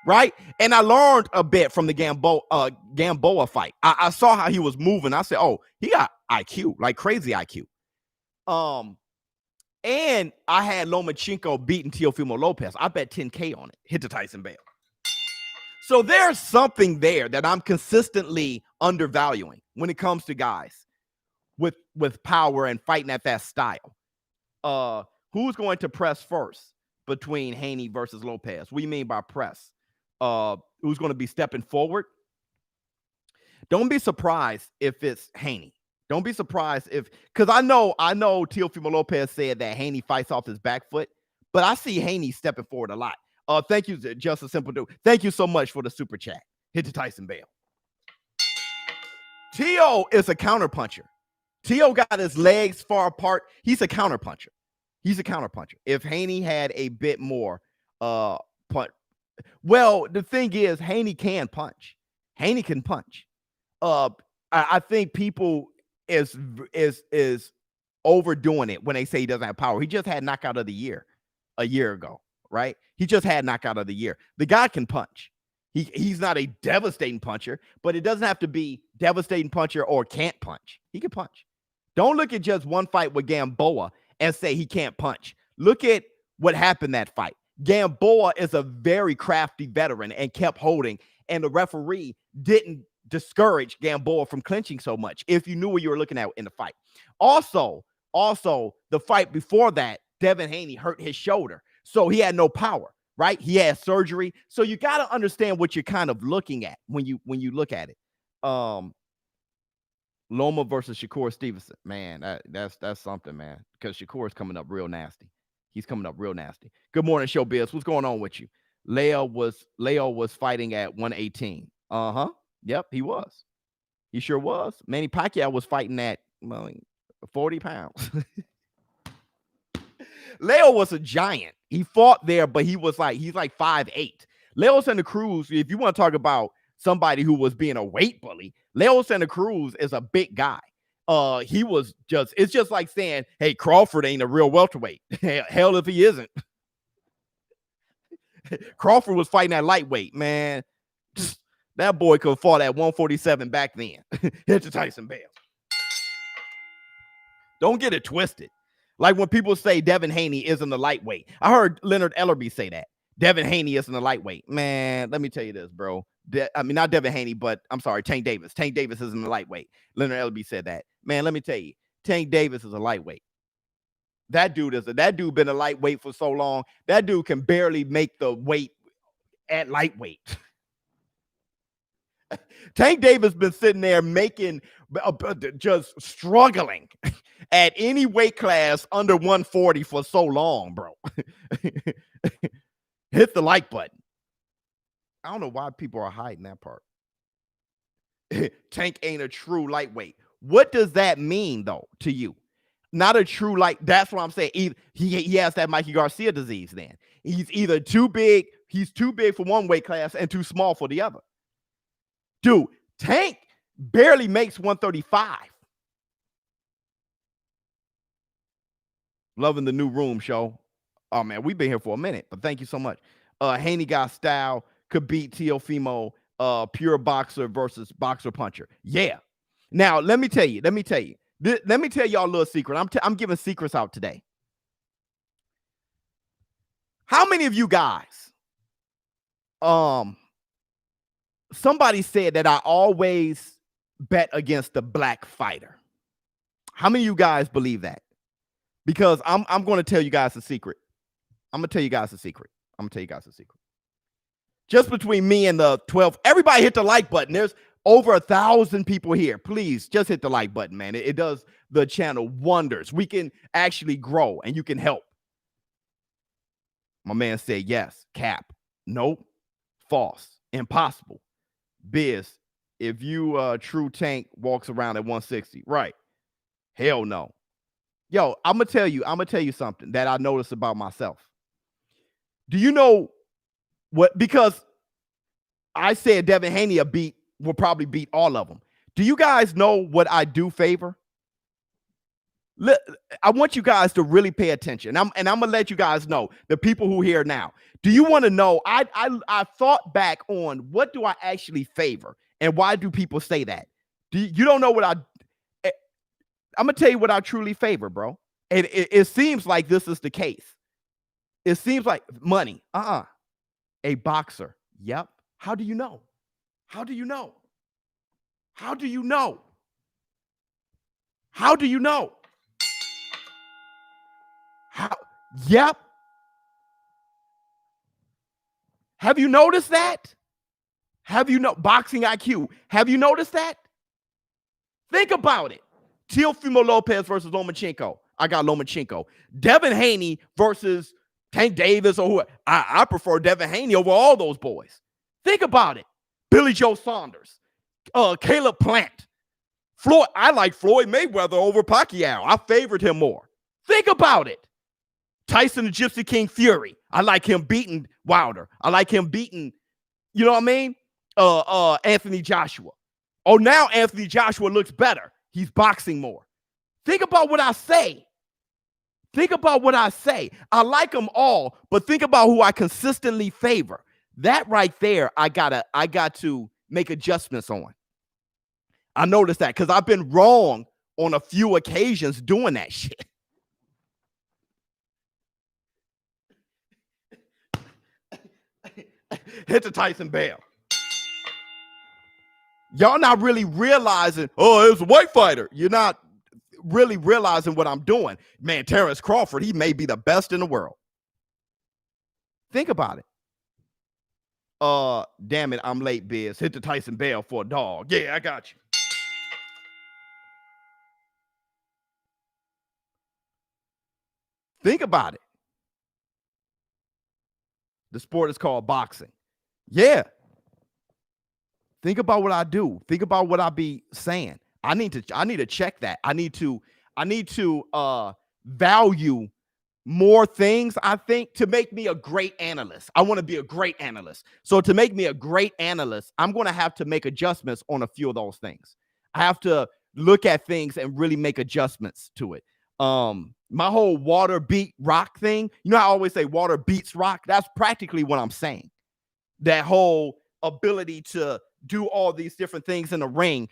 Right? And I learned a bit from the Gamboa fight. I saw how he was moving. I said, oh, he got IQ, like crazy IQ. And I had Lomachenko beating Teofimo Lopez. I bet 10K on it. Hit the Tyson bell. So there's something there that I'm consistently undervaluing when it comes to guys with power and fighting at that style. Who's going to press first between Haney versus Lopez? What do you mean by press? Who's going to be stepping forward? Don't be surprised if it's Haney. Don't be surprised because I know Teofimo Lopez said that Haney fights off his back foot, but I see Haney stepping forward a lot. Thank you, Just a Simple Dude. Thank you so much for the super chat. Hit the Tyson bell. Tio is a counterpuncher. Tio got his legs far apart. He's a counterpuncher. If Haney had a bit more punch. Well, the thing is, Haney can punch. Haney can punch. I think people is overdoing it when they say he doesn't have power. He just had knockout of the year a year ago, right? He just had knockout of the year. The guy can punch. He's not a devastating puncher, but it doesn't have to be devastating puncher or can't punch. He can punch. Don't look at just one fight with Gamboa and say he can't punch. Look at what happened that fight. Gamboa is a very crafty veteran and kept holding, and the referee didn't discourage Gamboa from clinching so much if you knew what you were looking at in the fight. Also, the fight before that, Devin Haney hurt his shoulder, so he had no power, right? He had surgery. So you got to understand what you're kind of looking at when you look at it. Loma versus Shakur Stevenson. Man, that's something, man. Because Shakur's coming up real nasty. He's coming up real nasty. Good morning, ShowBizz. What's going on with you? Leo was fighting at 118. Uh-huh. Yep, he was. He sure was. Manny Pacquiao was fighting at 40 pounds. Leo was a giant. He fought there, but he's like 5'8". Leo Santa Cruz, if you want to talk about somebody who was being a weight bully, Leo Santa Cruz is a big guy. It's just like saying, hey, Crawford ain't a real welterweight. Hell if he isn't. Crawford was fighting at lightweight, man. That boy could have fought at 147 back then. Hit the Tyson Bale. Don't get it twisted. Like when people say Devin Haney isn't a lightweight. I heard Leonard Ellerby say that. Devin Haney isn't a lightweight. Man, let me tell you this, bro. Not Devin Haney, but I'm sorry, Tank Davis. Tank Davis isn't a lightweight. Leonard Ellerby said that. Man, let me tell you, Tank Davis is a lightweight. That dude been a lightweight for so long. That dude can barely make the weight at lightweight. Tank Davis been sitting there making, just struggling at any weight class under 140 for so long, bro. Hit the like button. I don't know why people are hiding that part. Tank ain't a true lightweight. What does that mean, though, to you? Not a true light. That's what I'm saying. He has that Mikey Garcia disease then. He's either too big for one weight class and too small for the other. Dude, Tank barely makes 135. Loving the new room show. Oh, man, we've been here for a minute, but thank you so much. Haney got style, could beat Teofimo, pure boxer versus boxer puncher. Yeah. Now, let me tell you. Let me tell y'all a little secret. I'm giving secrets out today. How many of you guys, somebody said that I always bet against the black fighter. How many of you guys believe that? Because I'm going to tell you guys a secret. Just between me and the 12, everybody hit the like button. There's over 1,000 people here. Please just hit the like button, man. It does the channel wonders. We can actually grow and you can help. My man said yes. Cap. Nope. False. Impossible. Biz, if you true Tank walks around at 160, right? Hell no. Yo, I'm gonna tell you something that I noticed about myself. Do you know what? Because I said Devin Haney will probably beat all of them. Do you guys know what I do favor? I want you guys to really pay attention. I'm gonna let you guys know, the people who here now. Do you want to know? I thought back on what do I actually favor and why do people say that? You don't know what I'm gonna tell you what I truly favor, bro. And it seems like this is the case. It seems like money. A boxer. Yep. How do you know? How do you know? How do you know? How do you know? How? Yep. Have you noticed that? Boxing IQ? Have you noticed that? Think about it. Teofimo Lopez versus Lomachenko. I got Lomachenko. Devin Haney versus Tank Davis or who? I prefer Devin Haney over all those boys. Think about it. Billy Joe Saunders. Caleb Plant. Floyd. I like Floyd Mayweather over Pacquiao. I favored him more. Think about it. Tyson the Gypsy King Fury. I like him beating Wilder. I like him beating, you know what I mean? Anthony Joshua. Oh, now Anthony Joshua looks better. He's boxing more. Think about what I say. I like them all, but think about who I consistently favor. That right there, I got to make adjustments on. I noticed that because I've been wrong on a few occasions doing that shit. Hit the Tyson Bale. Y'all not really realizing, oh, it's a white fighter. You're not really realizing what I'm doing. Man, Terrence Crawford, he may be the best in the world. Think about it. Damn it, I'm late, Biz. Hit the Tyson Bale for a dog. Yeah, I got you. Think about it. The sport is called boxing. Yeah. Think about what I do. Think about what I be saying. I need to check that. I need to value more things, I think, to make me a great analyst. I want to be a great analyst. So to make me a great analyst, I'm going to have to make adjustments on a few of those things. I have to look at things and really make adjustments to it. My whole water beat rock thing, you know, I always say water beats rock. That's practically what I'm saying. That whole ability to do all these different things in the ring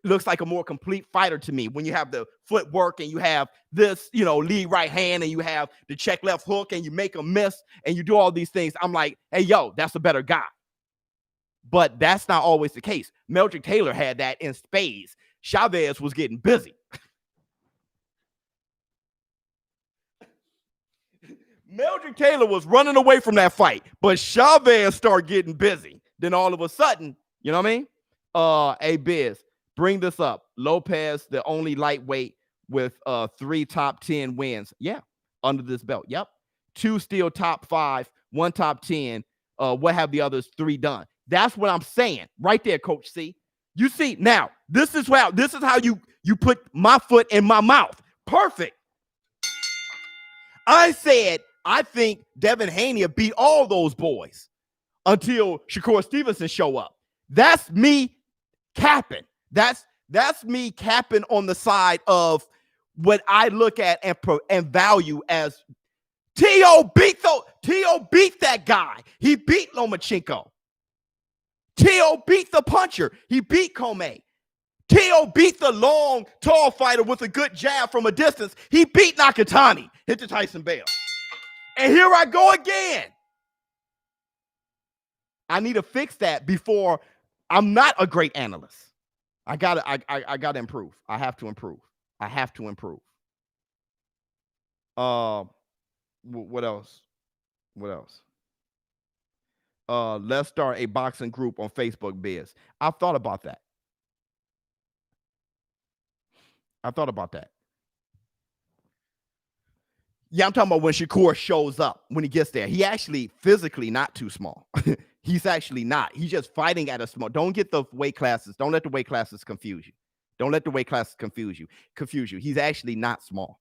looks like a more complete fighter to me when you have the footwork and you have this, you know, lead right hand and you have the check left hook and you make a miss and you do all these things. I'm like, hey, yo, that's a better guy. But that's not always the case. Meldrick Taylor had that in spades. Chavez was getting busy. Meldrick Taylor was running away from that fight, but Chavez started getting busy. Then all of a sudden, you know what I mean? Hey, Biz, bring this up. Lopez, the only lightweight with 3 top 10 wins. Yeah, under this belt. Yep. 2 still top 5, 1 top 10. What have the others 3 done? That's what I'm saying right there, Coach C. You see, now, this is how you put my foot in my mouth. Perfect. I said, I think Devin Haney beat all those boys until Shakur Stevenson show up. That's me capping. That's me capping on the side of what I look at and value as Teo beat that guy. He beat Lomachenko. Teo beat the puncher. He beat Comey. Teo beat the long, tall fighter with a good jab from a distance. He beat Nakatani. Hit the Tyson Bale. And here I go again. I need to fix that before I'm not a great analyst. I gotta improve. I have to improve. What else? Let's start a boxing group on Facebook, Biz. I've thought about that. Yeah, I'm talking about when Shakur shows up, when he gets there. He actually physically not too small. He's actually not. He's just fighting at a small. Don't get the weight classes. Don't let the weight classes confuse you. He's actually not small.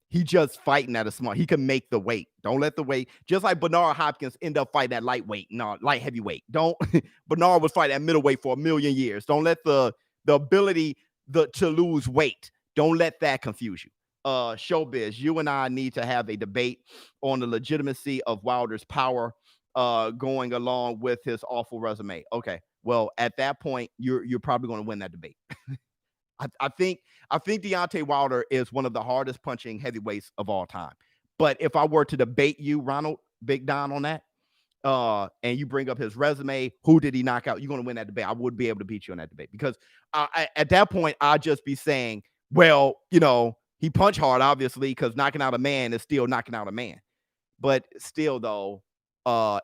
He just fighting at a small. He can make the weight. Don't let the weight. Just like Bernard Hopkins end up fighting at light heavyweight. Don't. Bernard was fighting at middleweight for 1,000,000 years. Don't let the ability to lose weight. Don't let that confuse you. ShowBizz, you and I need to have a debate on the legitimacy of Wilder's power going along with his awful resume. Okay, well, at that point, you're probably going to win that debate. I think Deontay Wilder is one of the hardest punching heavyweights of all time. But if I were to debate you, Ronald Big Don, on that, and you bring up his resume, who did he knock out? You're going to win that debate. I would be able to beat you on that debate because at that point, I'd just be saying, well, you know, he punched hard, obviously, because knocking out a man is still knocking out a man. But still, though,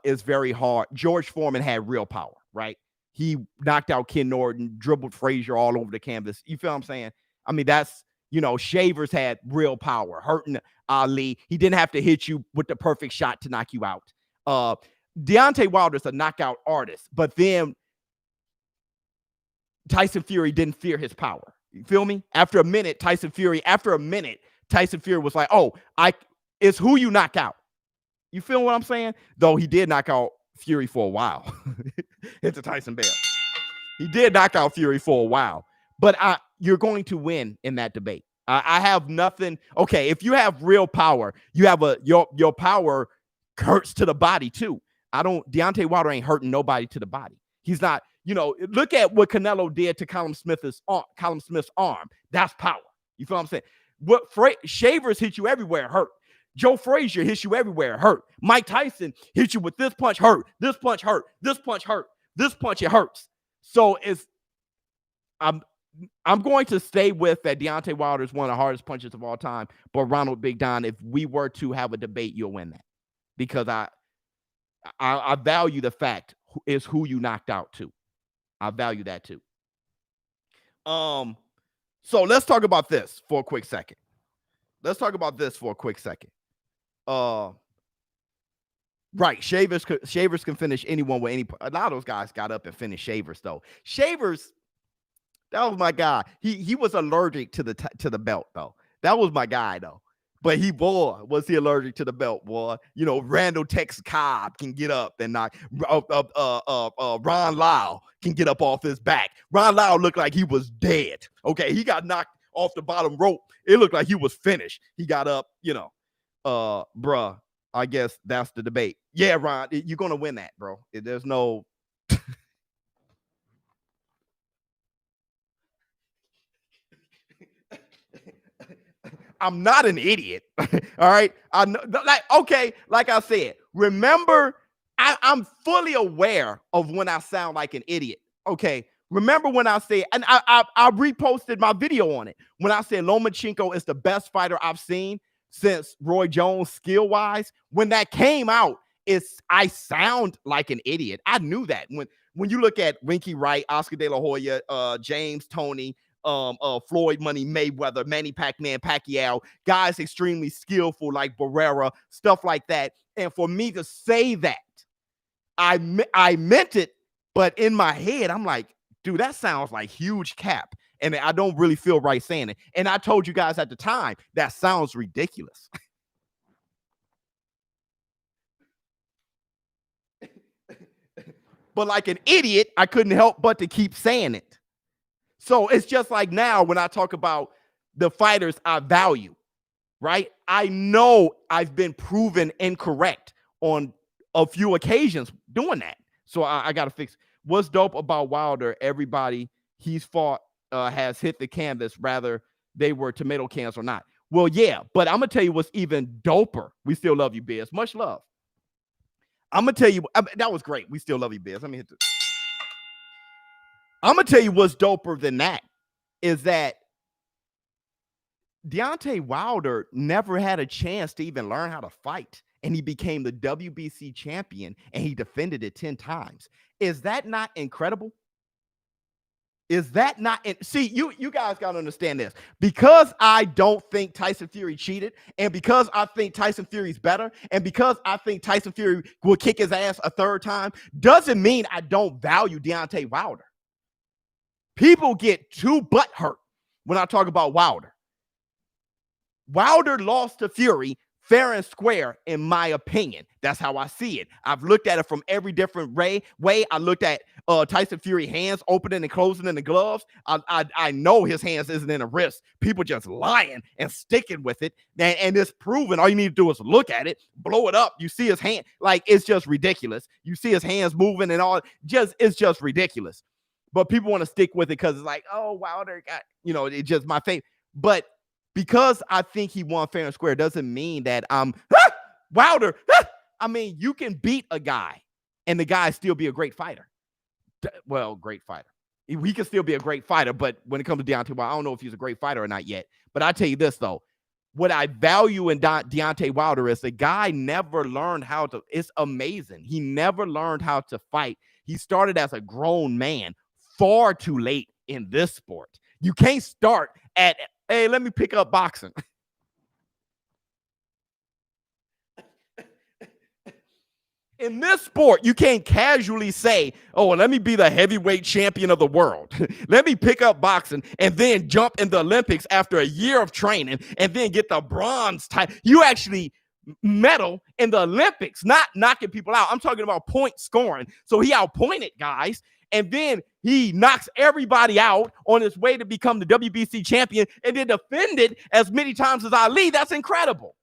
it's very hard. George Foreman had real power, right? He knocked out Ken Norton, dribbled Frazier all over the canvas. You feel what I'm saying? I mean, that's, you know, Shavers had real power, hurting Ali. He didn't have to hit you with the perfect shot to knock you out. Deontay Wilder's a knockout artist, but then Tyson Fury didn't fear his power. You feel me? After a minute, Tyson Fury was like, oh, it's who you knock out. You feel what I'm saying? Though he did knock out Fury for a while. It's a Tyson Bale. He did knock out Fury for a while. But you're going to win in that debate. I have nothing. Okay, if you have real power, you have your power hurts to the body too. Deontay Wilder ain't hurting nobody to the body. He's not. You know, look at what Canelo did to Callum Smith's arm. That's power. You feel what I'm saying? What Shavers hit you everywhere, hurt. Joe Frazier hits you everywhere, hurt. Mike Tyson hits you with this punch, hurt. This punch, hurt. This punch, hurt. This punch, it hurts. So I'm going to stay with that. Deontay Wilder is one of the hardest punches of all time. But Ronald Big Don, if we were to have a debate, you'll win that because I value the fact is who you knocked out too. I value that too. So let's talk about this for a quick second. Right. Shavers can finish anyone with any. A lot of those guys got up and finished Shavers though. Shavers, that was my guy. He was allergic to the belt though. That was my guy though. But was he allergic to the belt, boy? You know, Randall Tex Cobb can get up and knock. Ron Lyle can get up off his back. Ron Lyle looked like he was dead. Okay, he got knocked off the bottom rope. It looked like he was finished. He got up, bruh. I guess that's the debate. Yeah, Ron, you're gonna win that, bro. There's no. I'm not an idiot. All right. I know, like I said, remember, I'm fully aware of when I sound like an idiot. Okay. Remember when I said, and I reposted my video on it when I said Lomachenko is the best fighter I've seen since Roy Jones skill wise. When that came out, I sound like an idiot. I knew that when you look at Winky Wright, Oscar De La Hoya, James Toney, Floyd Money Mayweather, Manny Pacquiao, guys extremely skillful like Barrera, stuff like that. And for me to say that, I meant it, but in my head, I'm like, dude, that sounds like huge cap. And I don't really feel right saying it. And I told you guys at the time, that sounds ridiculous. But like an idiot, I couldn't help but to keep saying it. So it's just like now when I talk about the fighters I value, right? I know I've been proven incorrect on a few occasions doing that. So I got to fix. What's dope about Wilder, everybody he's fought has hit the canvas, rather they were tomato cans or not. Well, yeah, but I'm going to tell you what's even doper. We still love you, Biz. Much love. I'm going to tell you, that was great. We still love you, Biz. Let me hit this. I'm going to tell you what's doper than that is that Deontay Wilder never had a chance to even learn how to fight. And he became the WBC champion and he defended it 10 times. Is that not incredible? Is that not? See, you guys got to understand this. Because I don't think Tyson Fury cheated, and because I think Tyson Fury's better, and because I think Tyson Fury will kick his ass a third time, doesn't mean I don't value Deontay Wilder. People get too butthurt when I talk about Wilder. Wilder lost to Fury fair and square, in my opinion. That's how I see it. I've looked at it from every different way. I looked at Tyson Fury hands opening and closing in the gloves. I know his hands isn't in the wrist. People just lying and sticking with it. And it's proven. All you need to do is look at it, blow it up. You see his hand. Like, it's just ridiculous. You see his hands moving and all. It's just ridiculous. But people want to stick with it because it's like, oh, Wilder got, it's just my favorite. But because I think he won fair and square doesn't mean that Wilder. I mean, you can beat a guy and the guy still be a great fighter. Well, great fighter. He can still be a great fighter, but when it comes to Deontay Wilder, I don't know if he's a great fighter or not yet. But I tell you this, though. What I value in Deontay Wilder is the guy never learned how to. It's amazing. He never learned how to fight. He started as a grown man far too late in this sport. You can't start at, hey, let me pick up boxing. In this sport, you can't casually say, oh, let me be the heavyweight champion of the world. Let me pick up boxing and then jump in the Olympics after a year of training and then get the bronze title. You actually medal in the Olympics, not knocking people out. I'm talking about point scoring. So he outpointed guys. And then he knocks everybody out on his way to become the WBC champion and then defend it as many times as Ali. That's incredible.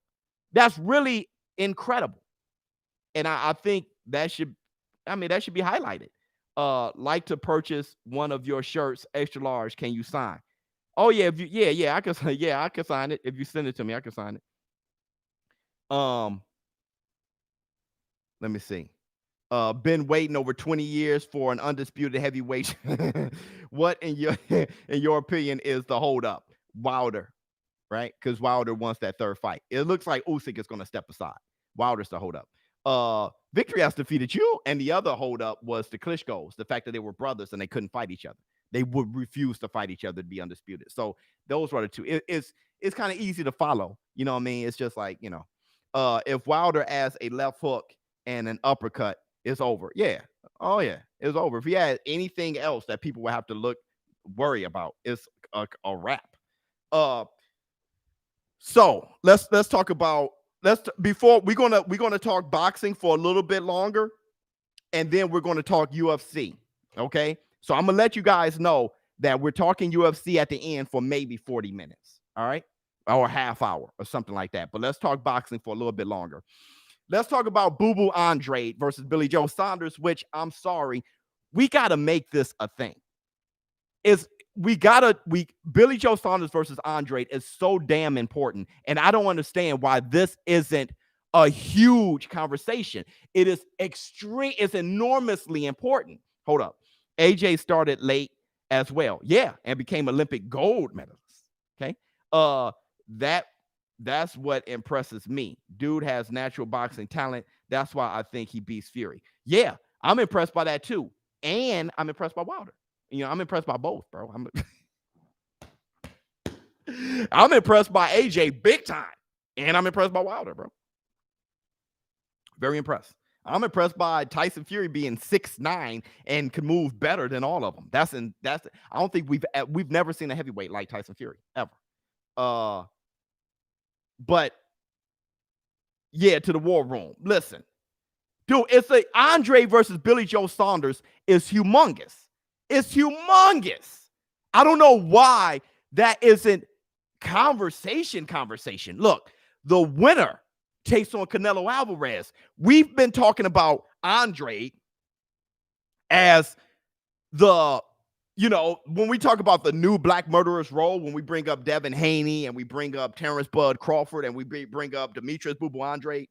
That's really incredible. And I think that should be highlighted. Like to purchase one of your shirts, extra large. Can you sign? Oh yeah, I can sign it. If you send it to me, I can sign it. Let me see. Been waiting over 20 years for an undisputed heavyweight. What in your opinion is the holdup? Wilder, right? Because Wilder wants that third fight. It looks like Usyk is going to step aside. Wilder's the holdup. Victory has defeated you, and the other holdup was the Klitschko's, the fact that they were brothers and they couldn't fight each other. They would refuse to fight each other to be undisputed. So those were the two. It's kind of easy to follow. You know what I mean? It's just like, If Wilder adds a left hook and an uppercut, it's over. Yeah. Oh yeah, it's over. If he had anything else that people would have to worry about, it's a wrap. So let's talk about before we're gonna talk boxing for a little bit longer, and then we're gonna talk UFC. Okay, so I'm gonna let you guys know that we're talking UFC at the end for maybe 40 minutes. All right, or a half hour or something like that. But let's talk boxing for a little bit longer. Let's talk about Boo Boo Andrade versus Billy Joe Saunders, which I'm sorry, we gotta make this a thing. Billy Joe Saunders versus Andrade is so damn important. And I don't understand why this isn't a huge conversation. It is it's enormously important. Hold up. AJ started late as well. Yeah, and became Olympic gold medalist. Okay. That's what impresses me. Dude has natural boxing talent. That's why I think he beats Fury. Yeah, I'm impressed by that too. And I'm impressed by Wilder. I'm impressed by both, bro. I'm impressed by AJ big time. And I'm impressed by Wilder, bro. Very impressed. I'm impressed by Tyson Fury being 6'9" and can move better than all of them. I don't think we've never seen a heavyweight like Tyson Fury ever. But yeah, to the war room. Listen, dude, Andre versus Billy Joe Saunders is humongous. It's humongous. I don't know why that isn't conversation. Look, the winner takes on Canelo Alvarez. We've been talking about Andre as when we talk about the new Black Murderers role, when we bring up Devin Haney and we bring up Terrence Bud Crawford and we bring up Demetrius Boo Boo Andrade,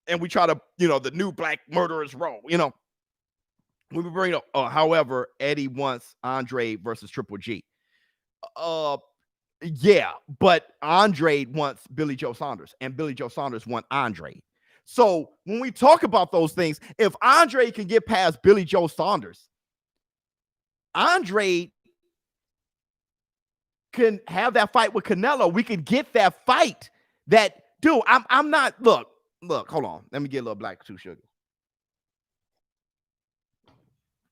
and we try to, the new Black Murderers role, when we bring up, however, Eddie wants Andre versus Triple G. Yeah, but Andre wants Billy Joe Saunders, and Billy Joe Saunders wants Andre. So when we talk about those things, if Andre can get past Billy Joe Saunders, Andre can have that fight with Canelo. We can get that fight. I'm not. Look, hold on. Let me get a little Black 2 Sugar.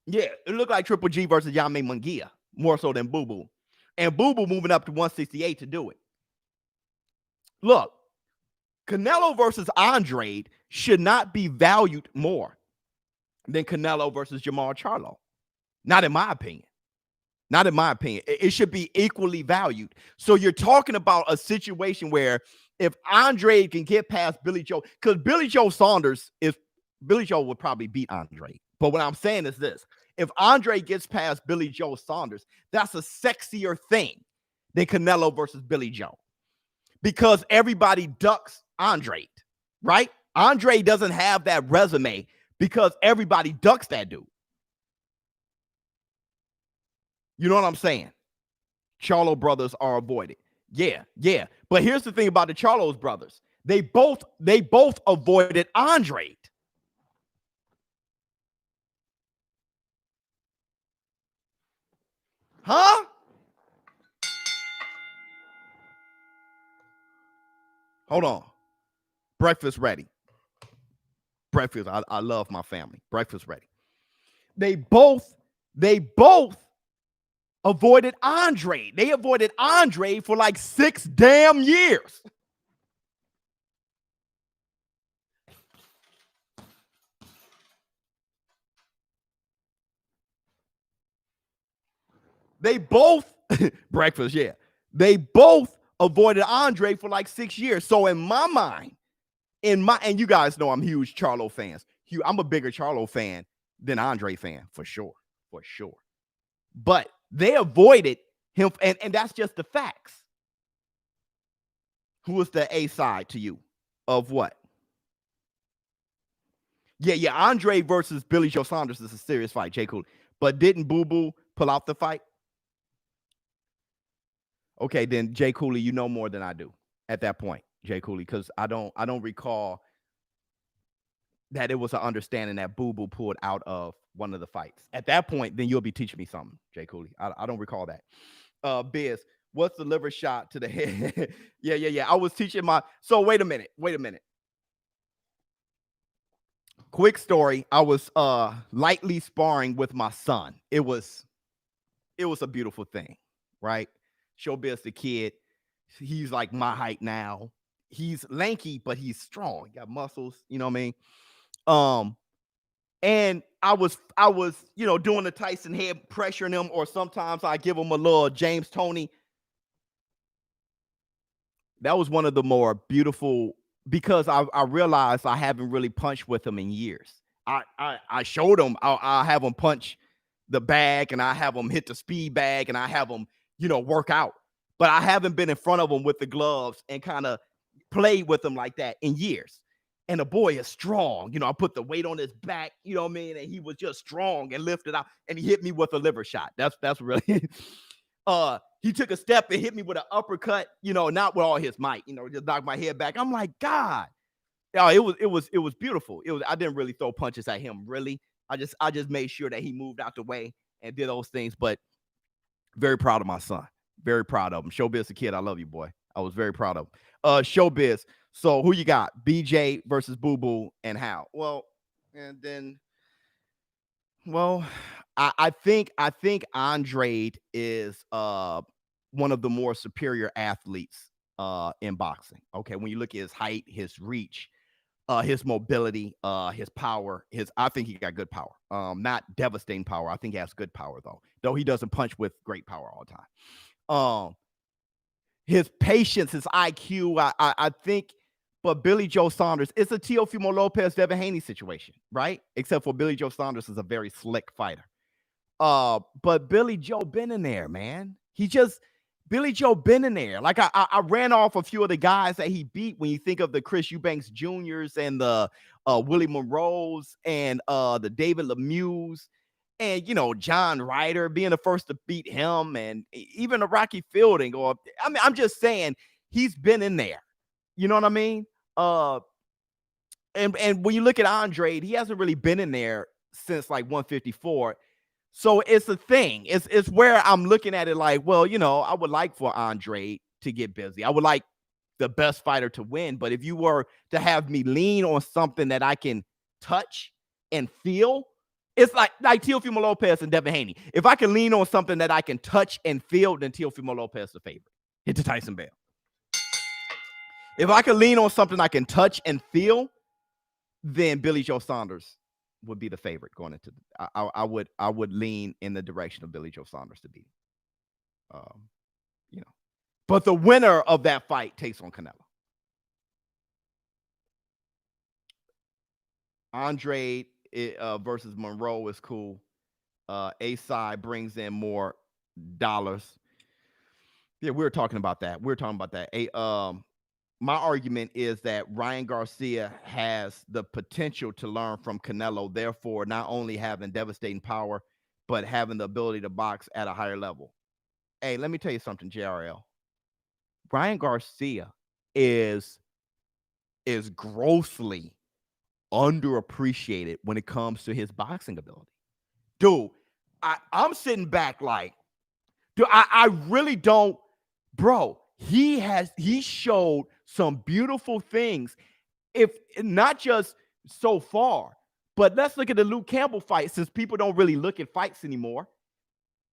Yeah, it looked like Triple G versus Yame Munguia, more so than Boo Boo. And Boo Boo moving up to 168 to do it. Look, Canelo versus Andrade should not be valued more than Canelo versus Jamal Charlo. Not in my opinion. It should be equally valued. So you're talking about a situation where if Andrade can get past Billy Joe, because Billy Joe would probably beat Andrade. But what I'm saying is this. If Andre gets past Billy Joe Saunders, that's a sexier thing than Canelo versus Billy Joe. Because everybody ducks Andre, right? Andre doesn't have that resume because everybody ducks that dude. You know what I'm saying? Charlo brothers are avoided. Yeah. But here's the thing about the Charlos brothers. They both avoided Andre. Huh? Hold on. Breakfast ready. Breakfast. I love my family. Breakfast ready. They both avoided Andre. They avoided Andre for like 6 damn years. They both breakfast, yeah. They both avoided Andre for like 6 years. So in my mind, and you guys know I'm huge Charlo fans. I'm a bigger Charlo fan than Andre fan, for sure. But they avoided him, and that's just the facts. Who is the A side to you of what? Yeah, Andre versus Billy Joe Saunders is a serious fight, Jay Cooley. But didn't Boo Boo pull out the fight? Okay, then Jay Cooley, you know more than I do at that point, Jay Cooley, because I don't recall that it was an understanding that Boo Boo pulled out of one of the fights. At that point, then you'll be teaching me something, Jay Cooley. I don't recall that. Biz, What's the liver shot to the head? Yeah. I was teaching so wait a minute. Quick story. I was lightly sparring with my son. It was a beautiful thing, right? ShowBizz the kid. He's like my height now. He's lanky, but he's strong. He got muscles, you know what I mean? And I was, doing the Tyson head, pressuring him, or sometimes I give him a little James Toney. That was one of the more beautiful, because I realized I haven't really punched with him in years. I showed him, I have him punch the bag, and I have him hit the speed bag, and I have him, work out. But I haven't been in front of him with the gloves and kind of played with him like that in years. And the boy is strong. I put the weight on his back, you know what I mean? And he was just strong and lifted out, and he hit me with a liver shot. That's really he took a step and hit me with an uppercut, not with all his might, just knocked my head back. I'm like, God. Yeah, it was beautiful. I didn't really throw punches at him, really. I just made sure that he moved out the way and did those things. But very proud of my son. Very proud of him. ShowBizz the kid, I love you, boy. I was very proud of him. ShowBizz. So who you got? BJ versus Boo Boo, and how? Well, I think Andre is one of the more superior athletes in boxing. Okay, when you look at his height, his reach, his mobility, his power, I think he got good power. Not devastating power. I think he has good power, though he doesn't punch with great power all the time. His patience, his IQ, I think. But Billy Joe Saunders, it's a Teofimo Lopez, Devin Haney situation, right? Except for Billy Joe Saunders is a very slick fighter. But Billy Joe been in there, man. Billy Joe been in there. Like I ran off a few of the guys that he beat when you think of the Chris Eubanks Juniors and the Willie Monroes and the David Lemieux and, John Ryder being the first to beat him, and even the Rocky Fielding. I'm just saying he's been in there. You know what I mean? And when you look at Andre, he hasn't really been in there since like 154. So it's a thing. It's where I'm looking at it like, well, I would like for Andre to get busy. I would like the best fighter to win. But if you were to have me lean on something that I can touch and feel, it's like Teofimo Lopez and Devin Haney. If I can lean on something that I can touch and feel, then Teofimo Lopez is the favorite. Hit the Tyson bell. If I can lean on something I can touch and feel, then Billy Joe Saunders would be the favorite going into. I would lean in the direction of Billy Joe Saunders to beat him. But the winner of that fight takes on Canelo. Andre versus Monroe is cool. A-side brings in more dollars. Yeah, we were talking about that. My argument is that Ryan Garcia has the potential to learn from Canelo, therefore not only having devastating power, but having the ability to box at a higher level. Hey, let me tell you something, JRL. Ryan Garcia is grossly underappreciated when it comes to his boxing ability. Dude, I'm sitting back like, dude, I really don't, bro. He showed some beautiful things, if not just so far, but let's look at the Luke Campbell fight, since people don't really look at fights anymore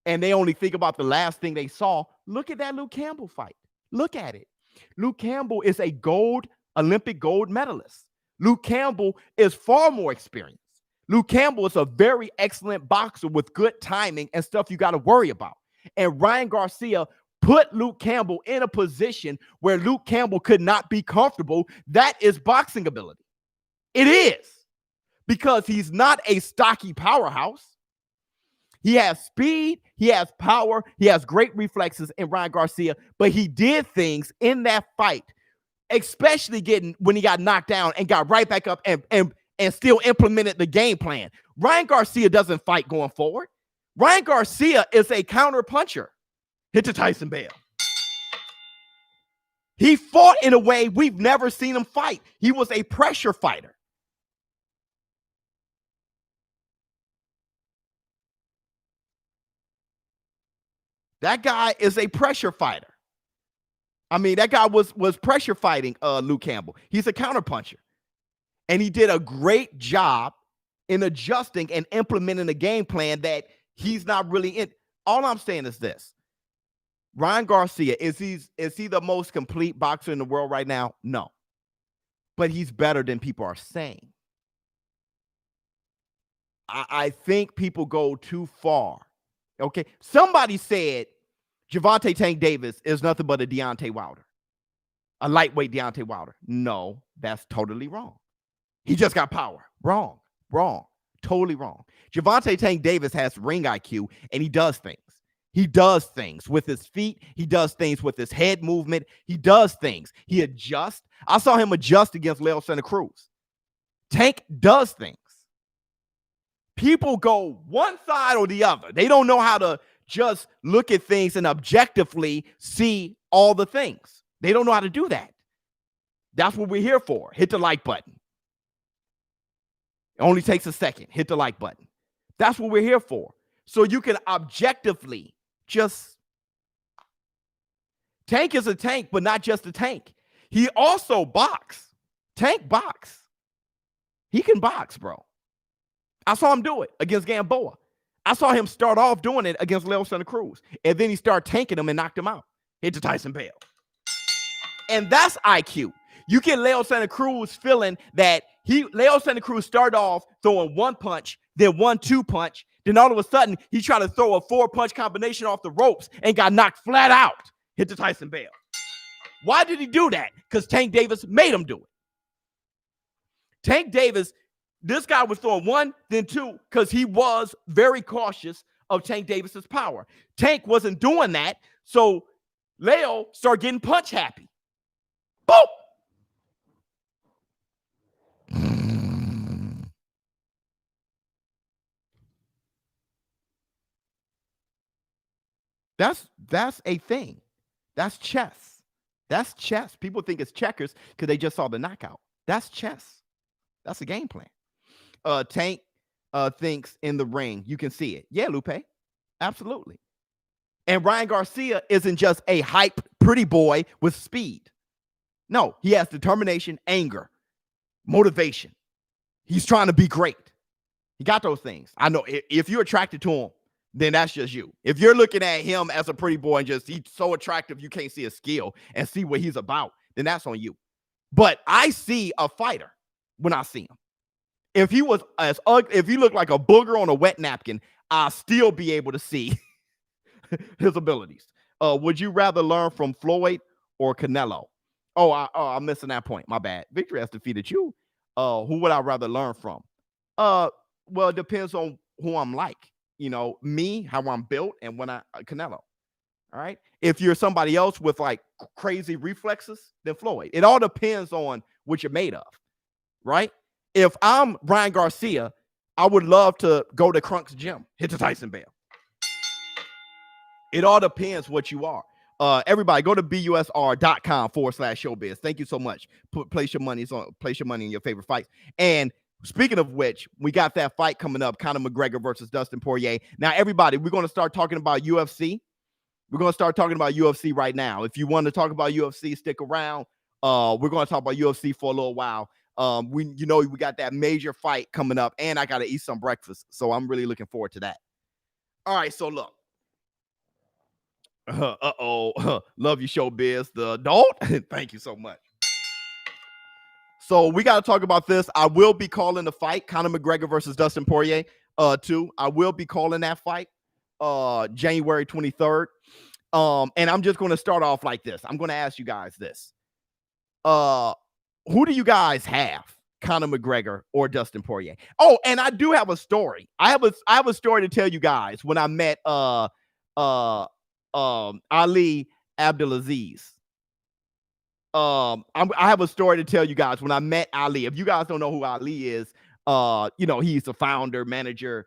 and they only think about the last thing they saw. Look at that Luke Campbell fight. Look at it. Luke Campbell is a Olympic gold medalist. Luke Campbell is far more experienced. Luke Campbell is a very excellent boxer with good timing and stuff you got to worry about. And Ryan Garcia put Luke Campbell in a position where Luke Campbell could not be comfortable. That is boxing ability. It is. Because he's not a stocky powerhouse. He has speed, he has power, he has great reflexes in Ryan Garcia, but he did things in that fight, especially when he got knocked down and got right back up and still implemented the game plan. Ryan Garcia doesn't fight going forward. Ryan Garcia is a counter puncher. Hit the Tyson bell. He fought in a way we've never seen him fight. He was a pressure fighter. That guy is a pressure fighter. I mean, that guy was pressure fighting Luke Campbell. He's a counterpuncher. And he did a great job in adjusting and implementing a game plan that he's not really in. All I'm saying is this. Ryan Garcia, is he the most complete boxer in the world right now? No. But he's better than people are saying. I think people go too far. Okay. Somebody said Gervonta Tank Davis is nothing but a Deontay Wilder. A lightweight Deontay Wilder. No, that's totally wrong. He just got power. Wrong. Totally wrong. Gervonta Tank Davis has ring IQ, and he does things. He does things with his feet. He does things with his head movement. He does things. He adjusts. I saw him adjust against Leo Santa Cruz. Tank does things. People go one side or the other. They don't know how to just look at things and objectively see all the things. They don't know how to do that. That's what we're here for. Hit the like button. It only takes a second. Hit the like button. That's what we're here for. So you can objectively just... Tank is a tank, but not just a tank. He also box. Tank box. He can box, bro. I saw him do it against Gamboa. I saw him start off doing it against Leo Santa Cruz. And then he started tanking him and knocked him out. Hit to Tyson Bale. And that's IQ. You get Leo Santa Cruz feeling that Leo Santa Cruz started off throwing one punch, then 1-2 punch. Then all of a sudden, he tried to throw a 4-punch combination off the ropes and got knocked flat out. Hit to Tyson Bale. Why did he do that? Because Tank Davis made him do it. Tank Davis, this guy was throwing 1, then 2, because he was very cautious of Tank Davis's power. Tank wasn't doing that, so Leo started getting punch happy. Boom! That's a thing. That's chess. That's chess. People think it's checkers because they just saw the knockout. That's chess. That's a game plan. Tank thinks in the ring. You can see it. Yeah, Lupe. Absolutely. And Ryan Garcia isn't just a hype pretty boy with speed. No, he has determination, anger, motivation. He's trying to be great. He got those things. I know if you're attracted to him, then that's just you. If you're looking at him as a pretty boy and just he's so attractive you can't see his skill and see what he's about, then that's on you. But I see a fighter when I see him. If he was as ugly, if he looked like a booger on a wet napkin, I'll still be able to see his abilities. Would you rather learn from Floyd or Canelo? I'm missing that point. My bad. Victory has defeated you. Who would I rather learn from? Well, it depends on who I'm like. You know, me, how I'm built, and when Canelo. All right. If you're somebody else with like crazy reflexes, then Floyd. It all depends on what you're made of. Right. If I'm Ryan Garcia, I would love to go to Crunk's gym, hit the Tyson Bale. It all depends what you are. Everybody go to busr.com/showbiz. Thank you so much. Place your money in your favorite fights. And speaking of which, we got that fight coming up, Conor McGregor versus Dustin Poirier. Now, everybody, we're going to start talking about UFC. We're going to start talking about UFC right now. If you want to talk about UFC, stick around. We're going to talk about UFC for a little while. We got that major fight coming up, and I got to eat some breakfast. So I'm really looking forward to that. All right, so look. Love you, ShowBizz, the adult. Thank you so much. So we got to talk about this. I will be calling the fight, Conor McGregor versus Dustin Poirier, too. I will be calling that fight January 23rd. And I'm just going to start off like this. I'm going to ask you guys this. Who do you guys have, Conor McGregor or Dustin Poirier? Oh, and I do have a story. I have a story to tell you guys when I met Ali Abdelaziz. I have a story to tell you guys when I met Ali. If you guys don't know who Ali is, he's the founder, manager,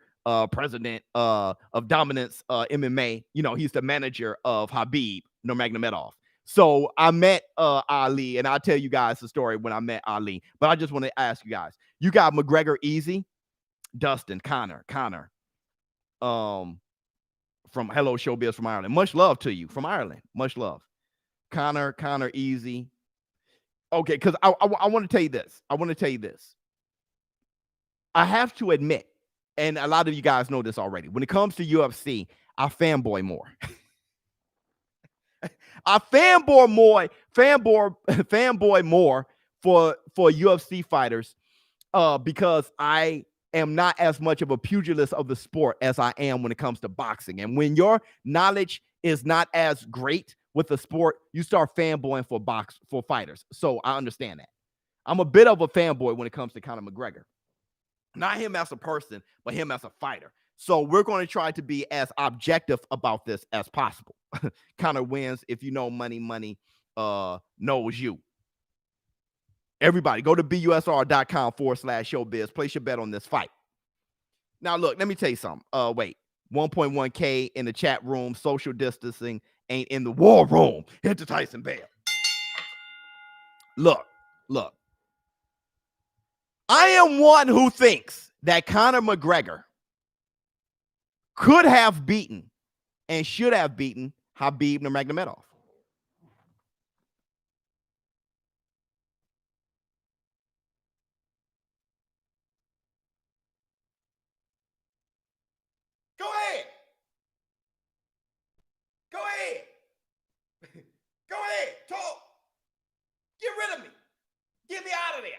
president of Dominance MMA. He's the manager of Khabib Nurmagomedov. So I met Ali, and I'll tell you guys the story when I met Ali. But I just want to ask you guys: you got McGregor easy, Dustin, Conor, from Hello ShowBizz from Ireland. Much love to you from Ireland. Much love. Connor, easy. Okay, because I want to tell you this. I have to admit, and a lot of you guys know this already, when it comes to UFC, I fanboy more. I fanboy more for UFC fighters because I am not as much of a pugilist of the sport as I am when it comes to boxing. And when your knowledge is not as great with the sport, you start fanboying for fighters. So I understand that. I'm a bit of a fanboy when it comes to Conor McGregor. Not him as a person, but him as a fighter. So we're going to try to be as objective about this as possible. Conor wins. If you know money knows you. Everybody, go to busr.com/showbiz. Place your bet on this fight. Now, look, let me tell you something. Wait, 1.1K in the chat room. Social distancing ain't in the war room. Hit the Tyson bell. Look. I am one who thinks that Conor McGregor could have beaten and should have beaten Khabib Nurmagomedov. Go ahead. Talk. Get rid of me. Get me out of there.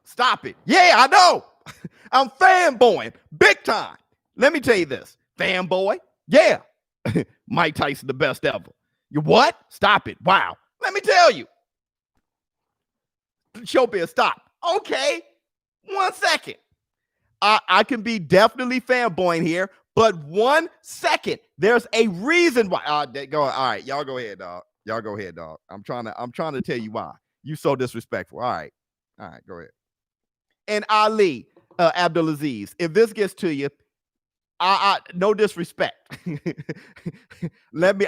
Stop it. Yeah, I know. I'm fanboying big time. Let me tell you this. Fanboy? Yeah. Mike Tyson, the best ever. You what? Stop it. Wow. Let me tell you. ShowBizz, stop. Okay. 1 second. I can be definitely fanboying here, but 1 second. There's a reason why. All right, y'all go ahead, dog. I'm trying to tell you why. You so disrespectful. All right, go ahead. And Ali, Abdulaziz, if this gets to you, I no disrespect. Let me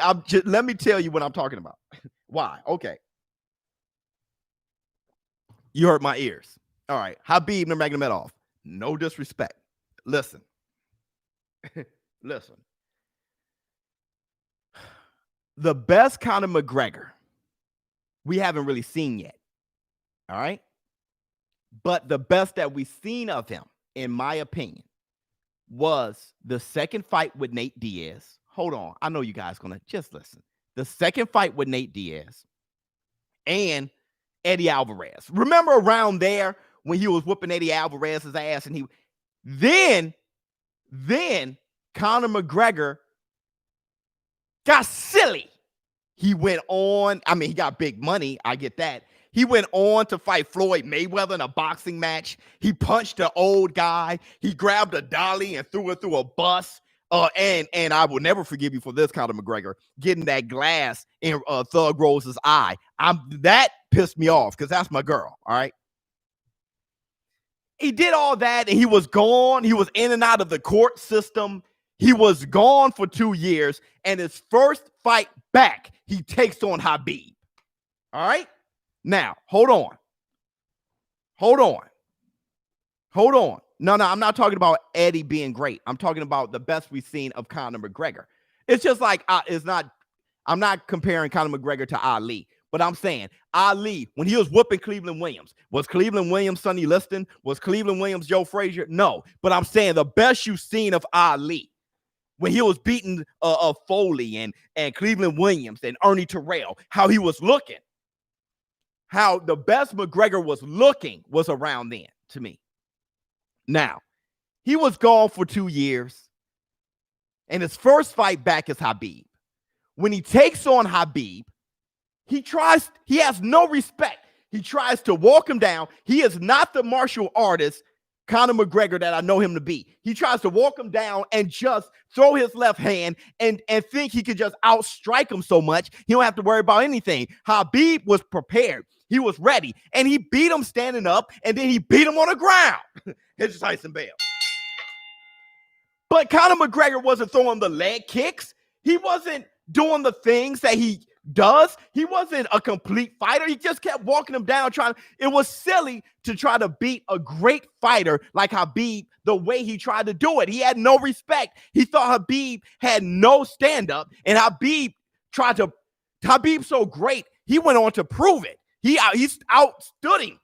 tell you what I'm talking about. Why? Okay. You hurt my ears. All right. Khabib Nurmagomedov. No disrespect. Listen. The best Conor McGregor we haven't really seen yet. All right. But the best that we've seen of him, in my opinion, was the second fight with Nate Diaz. Hold on. I know you guys going to just listen. The second fight with Nate Diaz and Eddie Alvarez. Remember around there when he was whooping Eddie Alvarez's ass, and then Conor McGregor got silly. He went on. I mean, he got big money. I get that. He went on to fight Floyd Mayweather in a boxing match. He punched the old guy. He grabbed a dolly and threw it through a bus. And I will never forgive you for this, Conor McGregor, getting that glass in Thug Rose's eye. That pissed me off because that's my girl. All right. He did all that and he was gone. He was in and out of the court system. He was gone for 2 years. And his first fight back, he takes on Khabib. All right. Now, hold on. No, I'm not talking about Eddie being great. I'm talking about the best we've seen of Conor McGregor. It's just like, I'm not comparing Conor McGregor to Ali, but I'm saying Ali, when he was whooping Cleveland Williams, was Cleveland Williams Sonny Liston? Was Cleveland Williams Joe Frazier? No, but I'm saying the best you've seen of Ali, when he was beating Foley and Cleveland Williams and Ernie Terrell, how he was looking. How the best McGregor was looking was around then to me. Now, he was gone for 2 years, and his first fight back is Khabib. When he takes on Khabib, he has no respect. He tries to walk him down. He is not the martial artist, Conor McGregor, that I know him to be. He tries to walk him down and just throw his left hand and think he could just outstrike him so much he don't have to worry about anything. Khabib was prepared. He was ready, and he beat him standing up, and then he beat him on the ground. Here's Tyson Bale. But Conor McGregor wasn't throwing the leg kicks. He wasn't doing the things that he He wasn't a complete fighter. He just kept walking him down, it was silly to try to beat a great fighter like Khabib the way he tried to do it. He had no respect. He thought Khabib had no stand-up, and Khabib's so great, he went on to prove it. He outstood him.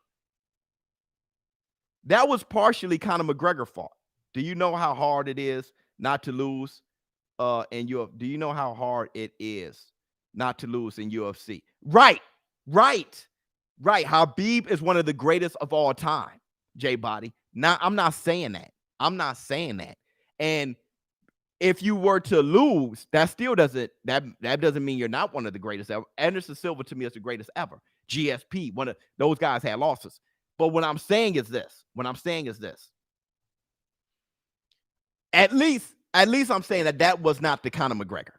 That was partially Conor McGregor's fault. Do you know how hard it is not to lose do you know how hard it is not to lose in UFC? Right. Khabib is one of the greatest of all time, J-Body. Now, I'm not saying that. And if you were to lose, that still doesn't mean you're not one of the greatest ever. Anderson Silva to me is the greatest ever. GSP, one of those guys had losses. But what I'm saying is this. At least I'm saying that was not the Conor McGregor.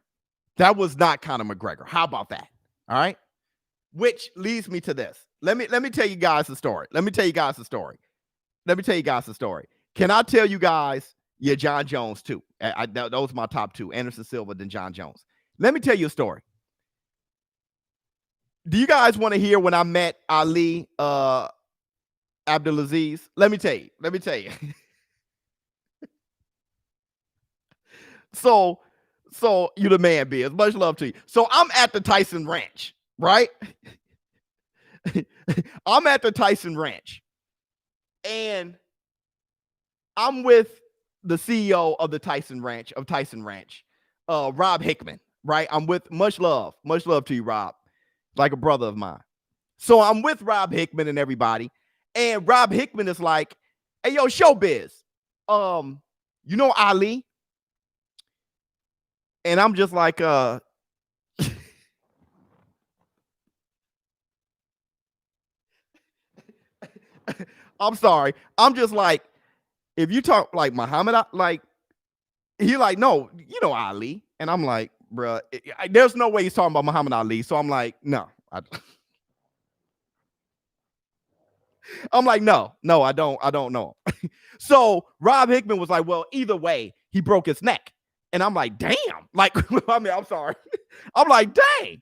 That was not Conor McGregor. How about that? All right. Which leads me to this. Let me tell you guys the story. Can I tell you guys John Jones too? Those are my top two: Anderson Silva, then John Jones. Let me tell you a story. Do you guys want to hear when I met Ali Abdulaziz? Let me tell you. So you the man, Biz. Much love to you. So I'm at the Tyson Ranch, right? I'm at the Tyson Ranch, and I'm with the CEO of the Tyson Ranch, Rob Hickman, right? I'm with much love to you, Rob, like a brother of mine. So I'm with Rob Hickman and everybody, and Rob Hickman is like, "Hey, yo, ShowBizz, you know Ali?" And I'm just like, I'm sorry. I'm just like, if you talk like Muhammad, like, he like, no, you know Ali. And I'm like, bruh, there's no way he's talking about Muhammad Ali. So I'm like, no. I'm like, no, I don't know. So Rob Hickman was like, well, either way, he broke his neck. And I'm like, damn. Like, I mean, I'm sorry. I'm like, dang.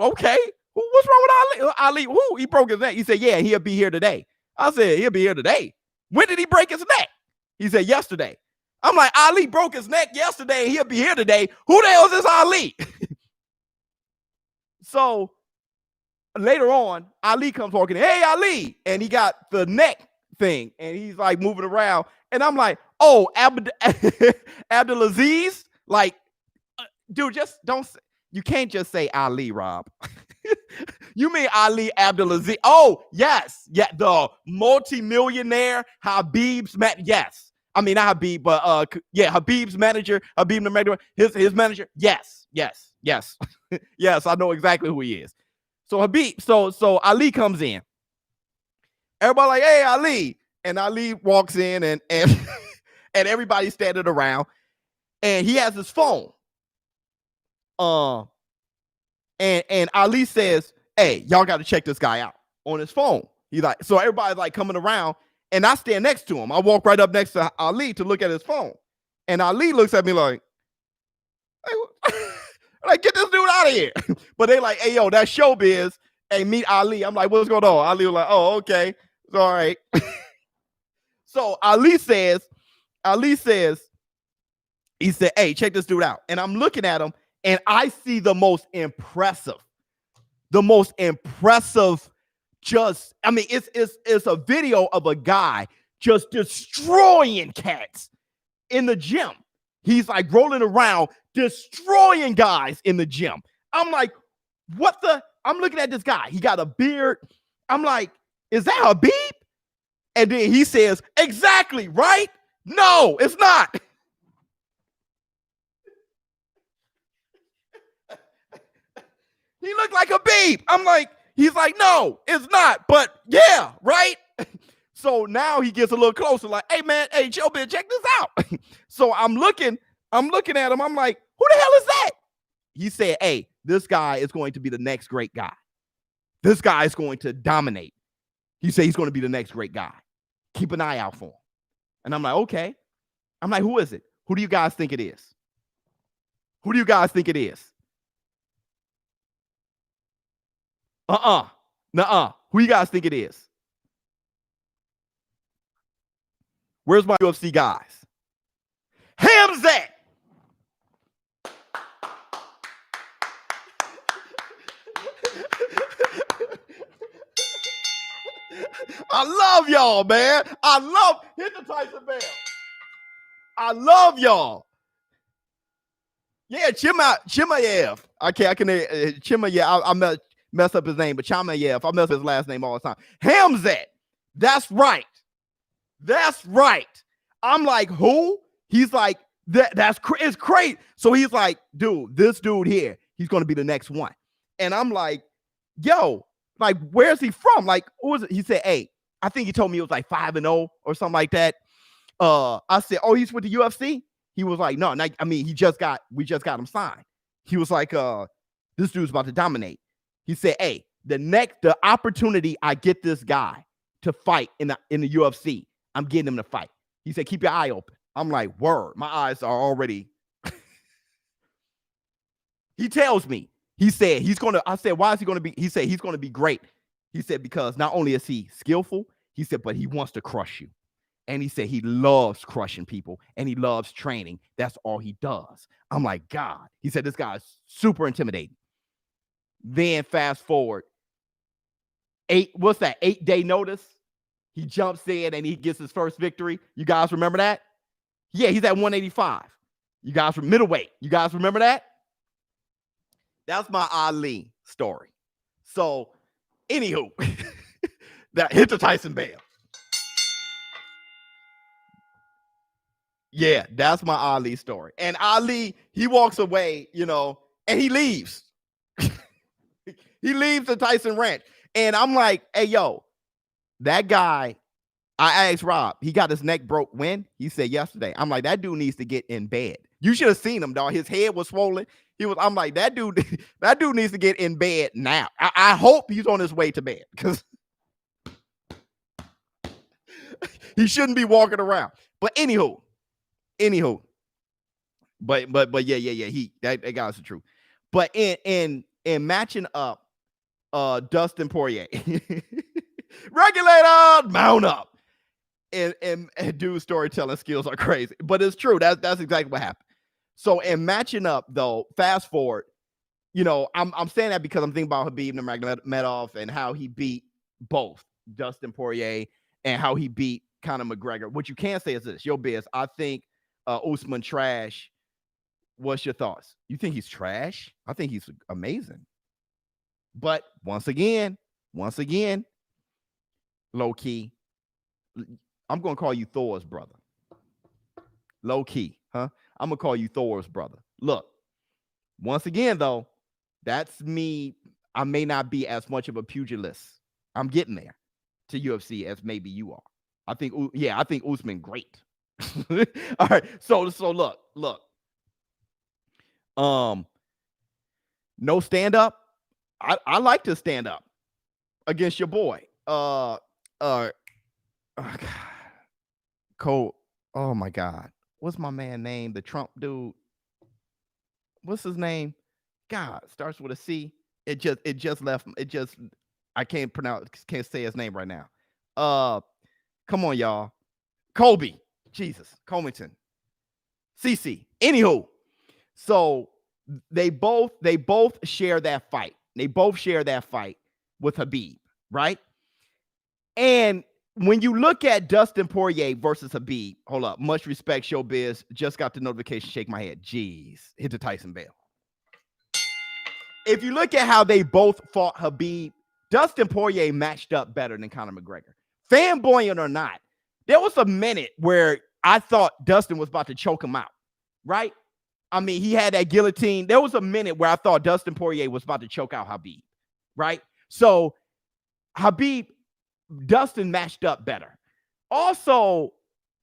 Okay. What's wrong with Ali? Ali, who? He broke his neck. He said, yeah, he'll be here today. I said, he'll be here today. When did he break his neck? He said, yesterday. I'm like, Ali broke his neck yesterday and he'll be here today. Who the hell is this Ali? So later on, Ali comes walking in. Hey, Ali. And he got the neck thing. And he's like moving around. And I'm like, oh, Abdulaziz? Like, dude, just don't. You can't just say Ali, Rob. You mean Ali Abdulaziz? Oh, yes. Yeah, the multimillionaire Khabib's yes. I mean, not Khabib, but Khabib's manager, Khabib Nurmagomedov, his manager. Yes. Yes, I know exactly who he is. So Khabib, so Ali comes in. Everybody like, hey, Ali. And Ali walks in and and everybody's standing around, and he has his phone. And Ali says, hey, y'all got to check this guy out on his phone. He's like, so everybody's like coming around, and I stand next to him. I walk right up next to Ali to look at his phone. And Ali looks at me like, like, get this dude out of here. But they like, hey, yo, that's ShowBizz. Hey, meet Ali. I'm like, what's going on? Ali was like, oh, okay. It's all right. So Ali says, he said, hey, check this dude out. And I'm looking at him, and I see the most impressive, just, I mean, it's a video of a guy just destroying cats in the gym. He's like rolling around, destroying guys in the gym. I'm like, I'm looking at this guy. He got a beard. I'm like, is that Khabib? And then he says, exactly, right? No, it's not. He looked like Khabib. I'm like, he's like, no, it's not. But yeah, right? So now he gets a little closer, like, hey, man, hey, ShowBizz, check this out. So I'm looking at him. I'm like, who the hell is that? He said, hey, this guy is going to be the next great guy. This guy is going to dominate. He said he's going to be the next great guy. Keep an eye out for him. And I'm like, okay. I'm like, who is it? Who do you guys think it is? Nuh-uh. Who you guys think it is? Where's my UFC guys? Hamzat. I love y'all, man. Hit the Tyson bell. I love y'all. Yeah, Chimaev. Chimaev. I mess up his name, but Chimaev. I mess up his last name all the time. Hamzat. That's right. I'm like, who? He's like, it's crazy. So he's like, dude, this dude here, he's going to be the next one. And I'm like, yo, like, where's he from? Like, who was it? He said, hey, I think he told me it was like 5-0 or something like that. I said, oh, he's with the UFC? He was like, no, I mean, we just got him signed. He was like, this dude's about to dominate. He said, hey, the opportunity I get this guy to fight in the UFC, I'm getting him to fight. He said, keep your eye open. I'm like, word. My eyes are already. He tells me, he said, I said, why is he going to be? He said, he's going to be great. He said, because not only is he skillful, he said, but he wants to crush you. And he said, he loves crushing people and he loves training. That's all he does. I'm like, God. He said, this guy's super intimidating. Then fast forward, 8-day notice? He jumps in and he gets his first victory. You guys remember that? Yeah, he's at 185. You guys from middleweight. You guys remember that? That's my Ali story. So, anywho, that hit the Tyson bell. Yeah, that's my Ali story. And Ali, he walks away, and he leaves. He leaves the Tyson ranch. And I'm like, hey, yo, that guy, I asked Rob, he got his neck broke when? He said yesterday. I'm like, that dude needs to get in bed. You should have seen him, dog. His head was swollen. I'm like, that dude needs to get in bed now. I hope he's on his way to bed because he shouldn't be walking around. But anywho. But yeah. That guy's the truth. But in matching up Dustin Poirier, regulator, mount up. And dude's storytelling skills are crazy, but it's true. That's exactly what happened. So in matching up, though, fast forward, I'm saying that because I'm thinking about Khabib Nurmagomedov and how he beat both Dustin Poirier and how he beat Conor McGregor. What you can say is this, ShowBizz, I think Usman trash. What's your thoughts? You think he's trash? I think he's amazing. But once again, low key, I'm going to call you Thor's brother. Low key, huh? I'm going to call you Thor's brother. Look, once again, though, that's me. I may not be as much of a pugilist. I'm getting there to UFC as maybe you are. I think Usman great. All right. So look. No stand up. I like to stand up against your boy. Oh God. Cole. Oh my God. What's my man name? The Trump dude. What's his name? God, starts with a C. It just left. I can't say his name right now. Come on, y'all. Colby. Jesus. Comington. CC. Anywho. So they both share that fight. They both share that fight with Khabib, right? And when you look at Dustin Poirier versus Khabib, hold up. Much respect, ShowBizz. Just got the notification. Shake my head. Jeez. Hit the Tyson bell. If you look at how they both fought Khabib, Dustin Poirier matched up better than Conor McGregor. Fanboying or not, there was a minute where I thought Dustin was about to choke him out, right? I mean, he had that guillotine. There was a minute where I thought Dustin Poirier was about to choke out Khabib, right? So Dustin matched up better. Also,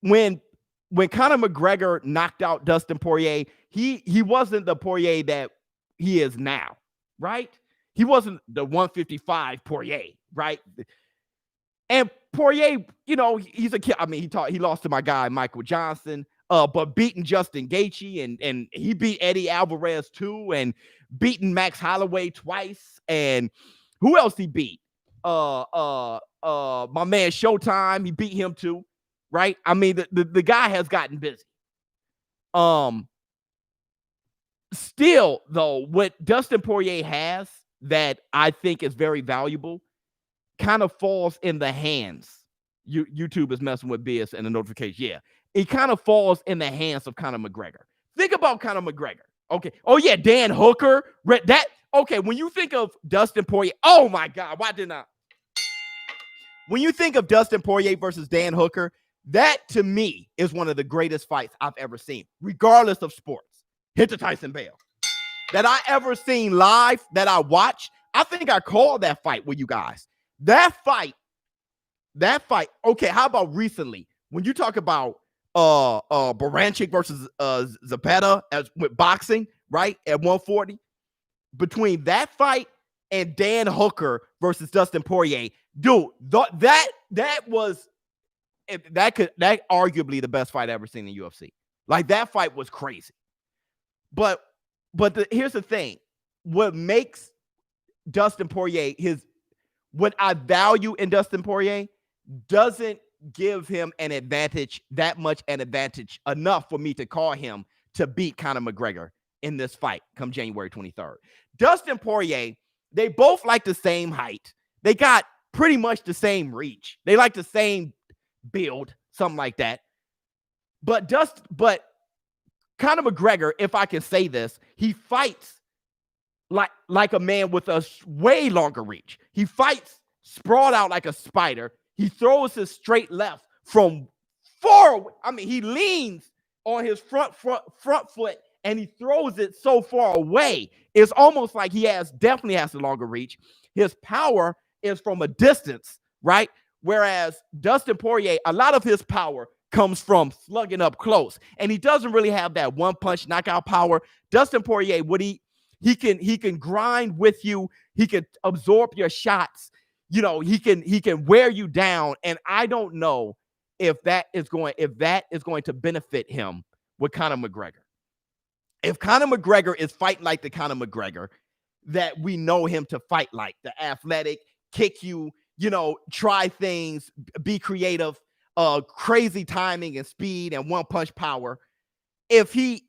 when Conor McGregor knocked out Dustin Poirier, he wasn't the Poirier that he is now, right? He wasn't the 155 Poirier, right? And Poirier, he's a kid. I mean, he lost to my guy Michael Johnson, but beating Justin Gaethje and he beat Eddie Alvarez too, and beating Max Holloway twice, and Who else he beat? My man Showtime, he beat him too, right? I mean, the guy has gotten busy. Still, though, what Dustin Poirier has that I think is very valuable kind of falls in the hands. YouTube is messing with BS and the notification. Yeah, it kind of falls in the hands of Conor McGregor. Think about Conor McGregor. Okay. Oh, yeah, Dan Hooker. That. Okay, when you think of Dustin Poirier, oh, my God, why didn't I? When you think of Dustin Poirier versus Dan Hooker, that, to me, is one of the greatest fights I've ever seen, regardless of sports. Hit the Tyson Bell. That I ever seen live, that I watched. I think I called that fight with you guys. That fight, okay, how about recently? When you talk about Baranchik versus Zapata with boxing, right, at 140, between that fight and Dan Hooker versus Dustin Poirier, dude, that was arguably the best fight I ever seen in UFC. Like, that fight was crazy. But here's the thing. What makes Dustin Poirier what I value in Dustin Poirier doesn't give him an advantage, that much an advantage enough for me to call him to beat Conor McGregor in this fight come January 23rd. Dustin Poirier, they both like the same height. They got pretty much the same reach. They like the same build, something like that. But Conor McGregor, if I can say this, he fights like a man with a way longer reach. He fights sprawled out like a spider. He throws his straight left from far away. I mean, he leans on his front foot and he throws it so far away. It's almost like he definitely has a longer reach. His power is from a distance, right? Whereas Dustin Poirier, a lot of his power comes from slugging up close, and he doesn't really have that one punch knockout power. Dustin Poirier, he can grind with you. He can absorb your shots. You know, he can wear you down, and I don't know if that is going to benefit him with Conor McGregor. If Conor McGregor is fighting like the Conor McGregor that we know him to fight like, the athletic, kick you, try things, be creative, crazy timing and speed and one punch power. If he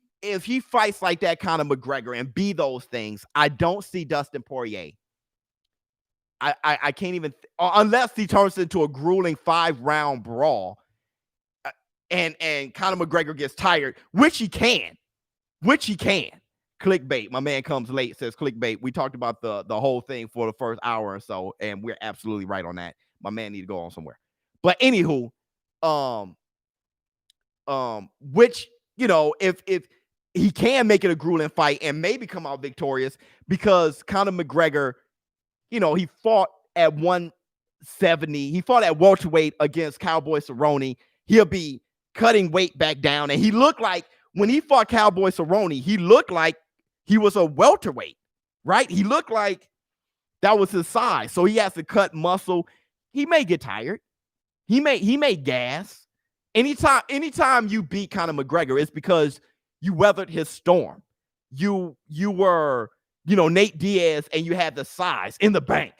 fights like that Conor McGregor and be those things, I don't see Dustin Poirier. I can't even unless he turns into a grueling 5-round brawl, and Conor McGregor gets tired, which he can. Clickbait. My man comes late, says clickbait. We talked about the whole thing for the first hour or so, and we're absolutely right on that. My man need to go on somewhere. But anywho, which, if he can make it a grueling fight and maybe come out victorious, because Conor McGregor, he fought at 170. He fought at welterweight against Cowboy Cerrone. He'll be cutting weight back down. And he looked like, when he fought Cowboy Cerrone, he looked like he was a welterweight, right? He looked like that was his size. So he has to cut muscle. He may get tired. He may gas. Anytime you beat Conor McGregor, it's because you weathered his storm. You were, Nate Diaz, and you had the size in the bank.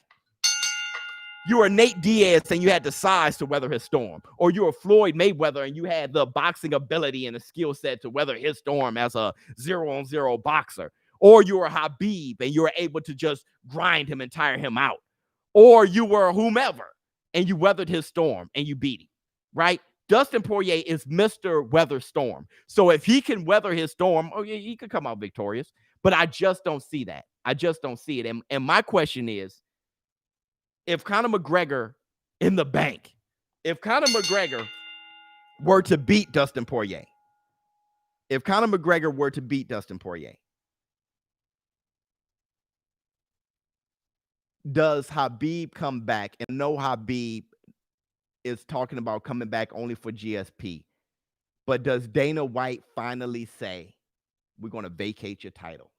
You were Nate Diaz and you had the size to weather his storm. Or you were Floyd Mayweather and you had the boxing ability and the skill set to weather his storm as a 0-on-0 boxer. Or you were Habib and you were able to just grind him and tire him out. Or you were whomever and you weathered his storm and you beat him, right? Dustin Poirier is Mr. Weather Storm. So if he can weather his storm, he could come out victorious. But I just don't see that. I just don't see it. And my question is, if Conor McGregor in the bank, if Conor McGregor were to beat Dustin Poirier, does Habib come back? And no, Habib is talking about coming back only for GSP. But does Dana White finally say, we're going to vacate your title?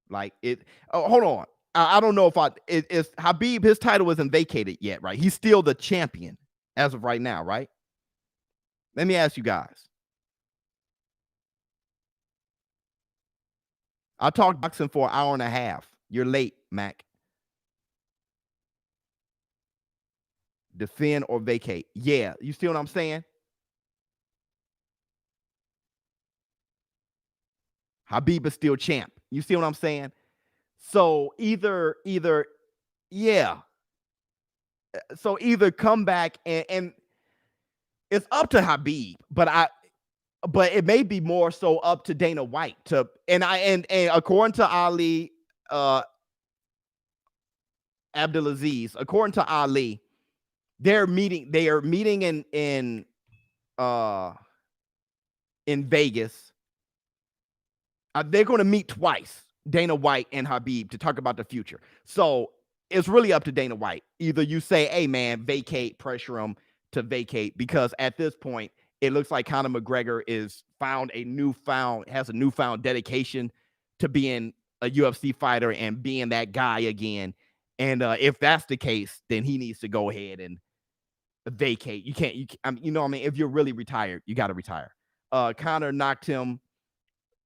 Like it. Oh, hold on. I don't know if it's Habib, his title isn't vacated yet, right? He's still the champion as of right now, right? Let me ask you guys. I talked boxing for an hour and a half. You're late, Mac. defend or vacate. Yeah, you see what I'm saying? Habib is still champ. You see what I'm saying? So either, yeah. So either come back and it's up to Habib, but it may be more so up to Dana White to and according to Ali Abdulaziz, according to Ali, they are meeting in Vegas. They're going to meet twice, Dana White and Habib, to talk about the future. So it's really up to Dana White. Either you say, hey, man, vacate, pressure him to vacate, because at this point, it looks like Conor McGregor has a newfound dedication to being a UFC fighter and being that guy again. And if that's the case, then he needs to go ahead and vacate. If you're really retired, you got to retire. Conor knocked him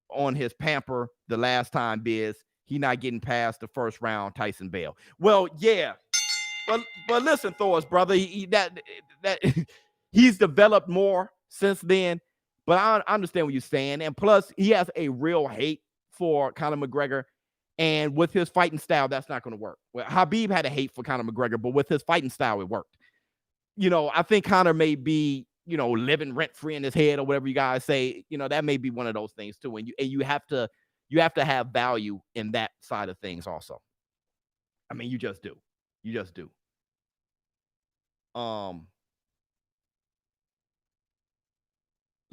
on his pamper the last time, Biz. He not getting past the first round, Tyson Bale. Well, yeah. But listen, Thor's brother, he's developed more since then. But I understand what you're saying. And plus, he has a real hate for Conor McGregor. And with his fighting style, that's not going to work. Well, Habib had a hate for Conor McGregor, but with his fighting style, it worked. I think Conor may be, living rent-free in his head or whatever you guys say. That may be one of those things too. And you have to have value in that side of things also. I mean, you just do. You just do.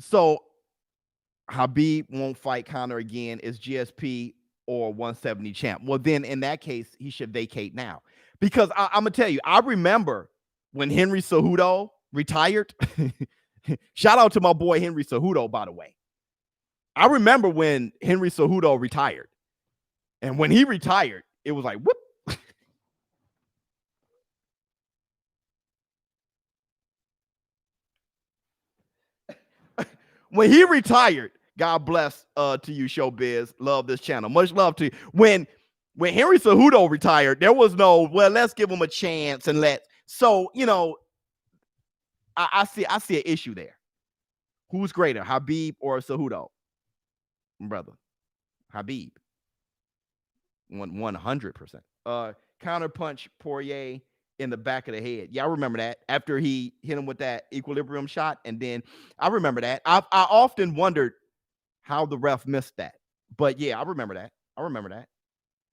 So Habib won't fight Conor again. Is GSP or 170 champ? Well, then in that case, he should vacate now. Because I'm going to tell you, I remember when Henry Cejudo retired. Shout out to my boy Henry Cejudo, by the way. I remember when Henry Cejudo retired. And when he retired, it was like, whoop. When he retired, God bless to you, ShowBizz. Love this channel. Much love to you. When Henry Cejudo retired, there was no, well, let's give him a chance and I see an issue there. Who's greater, Habib or Cejudo? Brother, Habib. 100%. Counter punch Poirier in the back of the head. Yeah, I remember that. After he hit him with that equilibrium shot, and then I remember that. I often wondered how the ref missed that. But yeah, I remember that.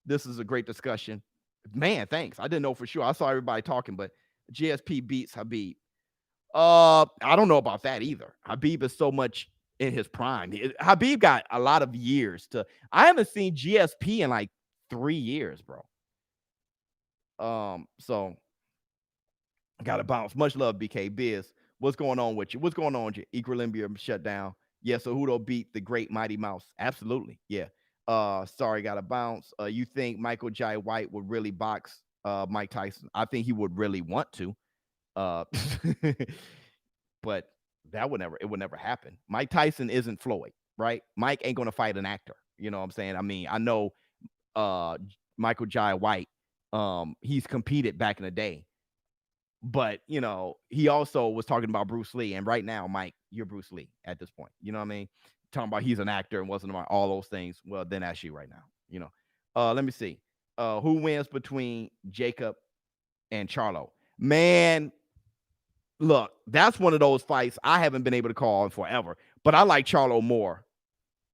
This is a great discussion. Man, thanks. I didn't know for sure. I saw everybody talking, but GSP beats Habib. I don't know about that either. Habib is so much in his prime. Habib got a lot of years to. I haven't seen GSP in like 3 years, bro. So gotta bounce. Much love, BK Biz. What's going on with you? What's going on with you? Equilibrium shutdown. Yeah, so Cejudo beat the great Mighty Mouse. Absolutely. Yeah. Sorry, gotta bounce. You think Michael Jai White would really box Mike Tyson? I think he would really want to. But it would never happen. Mike Tyson isn't Floyd, right? Mike ain't gonna fight an actor. You know what I'm saying? I mean, I know Michael Jai White, he's competed back in the day, but he also was talking about Bruce Lee. And right now, Mike, you're Bruce Lee at this point. You know what I mean? Talking about he's an actor and wasn't about all those things. Well, then that's you right now. Let me see. Who wins between Jacob and Charlo? Man, look, that's one of those fights I haven't been able to call in forever, but I like Charlo more.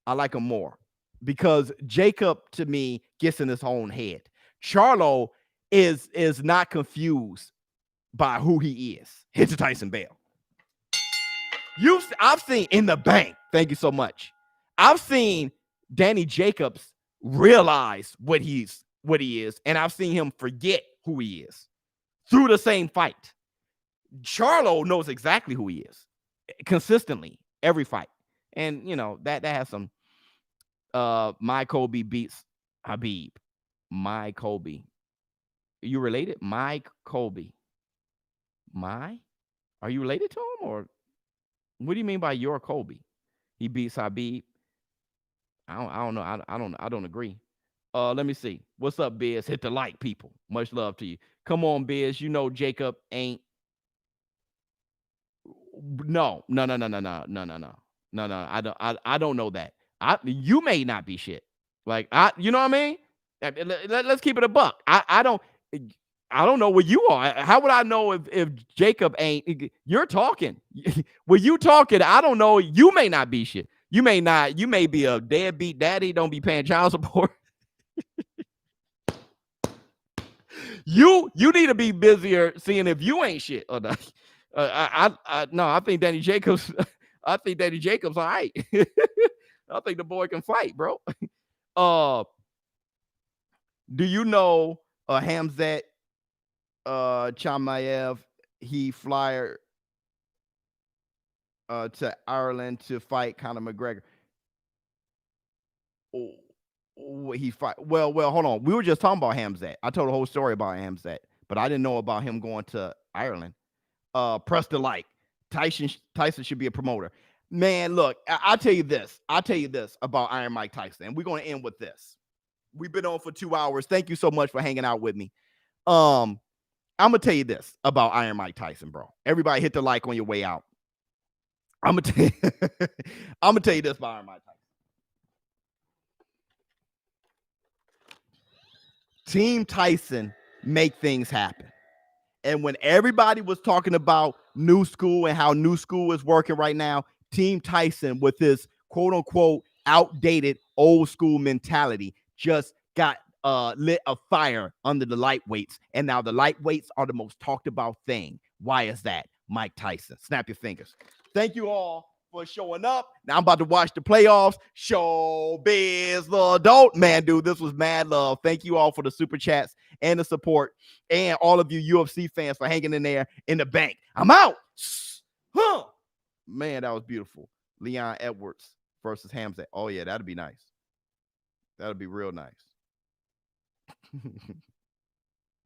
I like him more because Jacob, to me, gets in his own head. Charlo is not confused by who he is. Hit to Tyson Bale. I've seen in the bank. Thank you so much. I've seen Danny Jacobs realize what he is, and I've seen him forget who he is through the same fight. Charlo knows exactly who he is consistently every fight. And that has some my Kobe beats Habib. My Kobe. You related? Mike Colby. Are you related to him, or what do you mean by your Kobe? He beats Habib. I don't know. I don't agree. Let me see. What's up, Biz? Hit the like, people. Much love to you. Come on, Biz. Jacob ain't No. I don't know that. You may not be shit. Like you know what I mean? Let's keep it a buck. I don't know what you are. How would I know if Jacob ain't? You're talking. When you talking, I don't know. You may not be shit. You may not. You may be a deadbeat daddy. Don't be paying child support. You need to be busier seeing if you ain't shit or not. No, I think Danny Jacobs. I think Danny Jacobs all right. I think the boy can fight, bro. Do you know Hamzat Chimaev? He flyer to Ireland to fight Conor McGregor. He fight. Well, hold on. We were just talking about Hamzat. I told a whole story about Hamzat, but I didn't know about him going to Ireland. Press the like. Tyson should be a promoter. Man, look, I'll tell you this. About Iron Mike Tyson, and we're going to end with this. We've been on for 2 hours. Thank you so much for hanging out with me. I'm gonna tell you this about Iron Mike Tyson, bro. Everybody hit the like on your way out. I'm gonna tell you this about Iron Mike Tyson. Team Tyson make things happen. And when everybody was talking about new school and how new school is working right now, Team Tyson with this quote unquote outdated old school mentality just got lit a fire under the lightweights. And now the lightweights are the most talked about thing. Why is that? Mike Tyson. Snap your fingers. Thank you all for showing up. Now I'm about to watch the playoffs. ShowBizz, the adult. Man, dude, this was mad love. Thank you all for the super chats and the support. And all of you UFC fans for hanging in there in the bank. I'm out. Huh. Man, that was beautiful. Leon Edwards versus Hamzat. Oh, yeah, that'd be nice. That'd be real nice.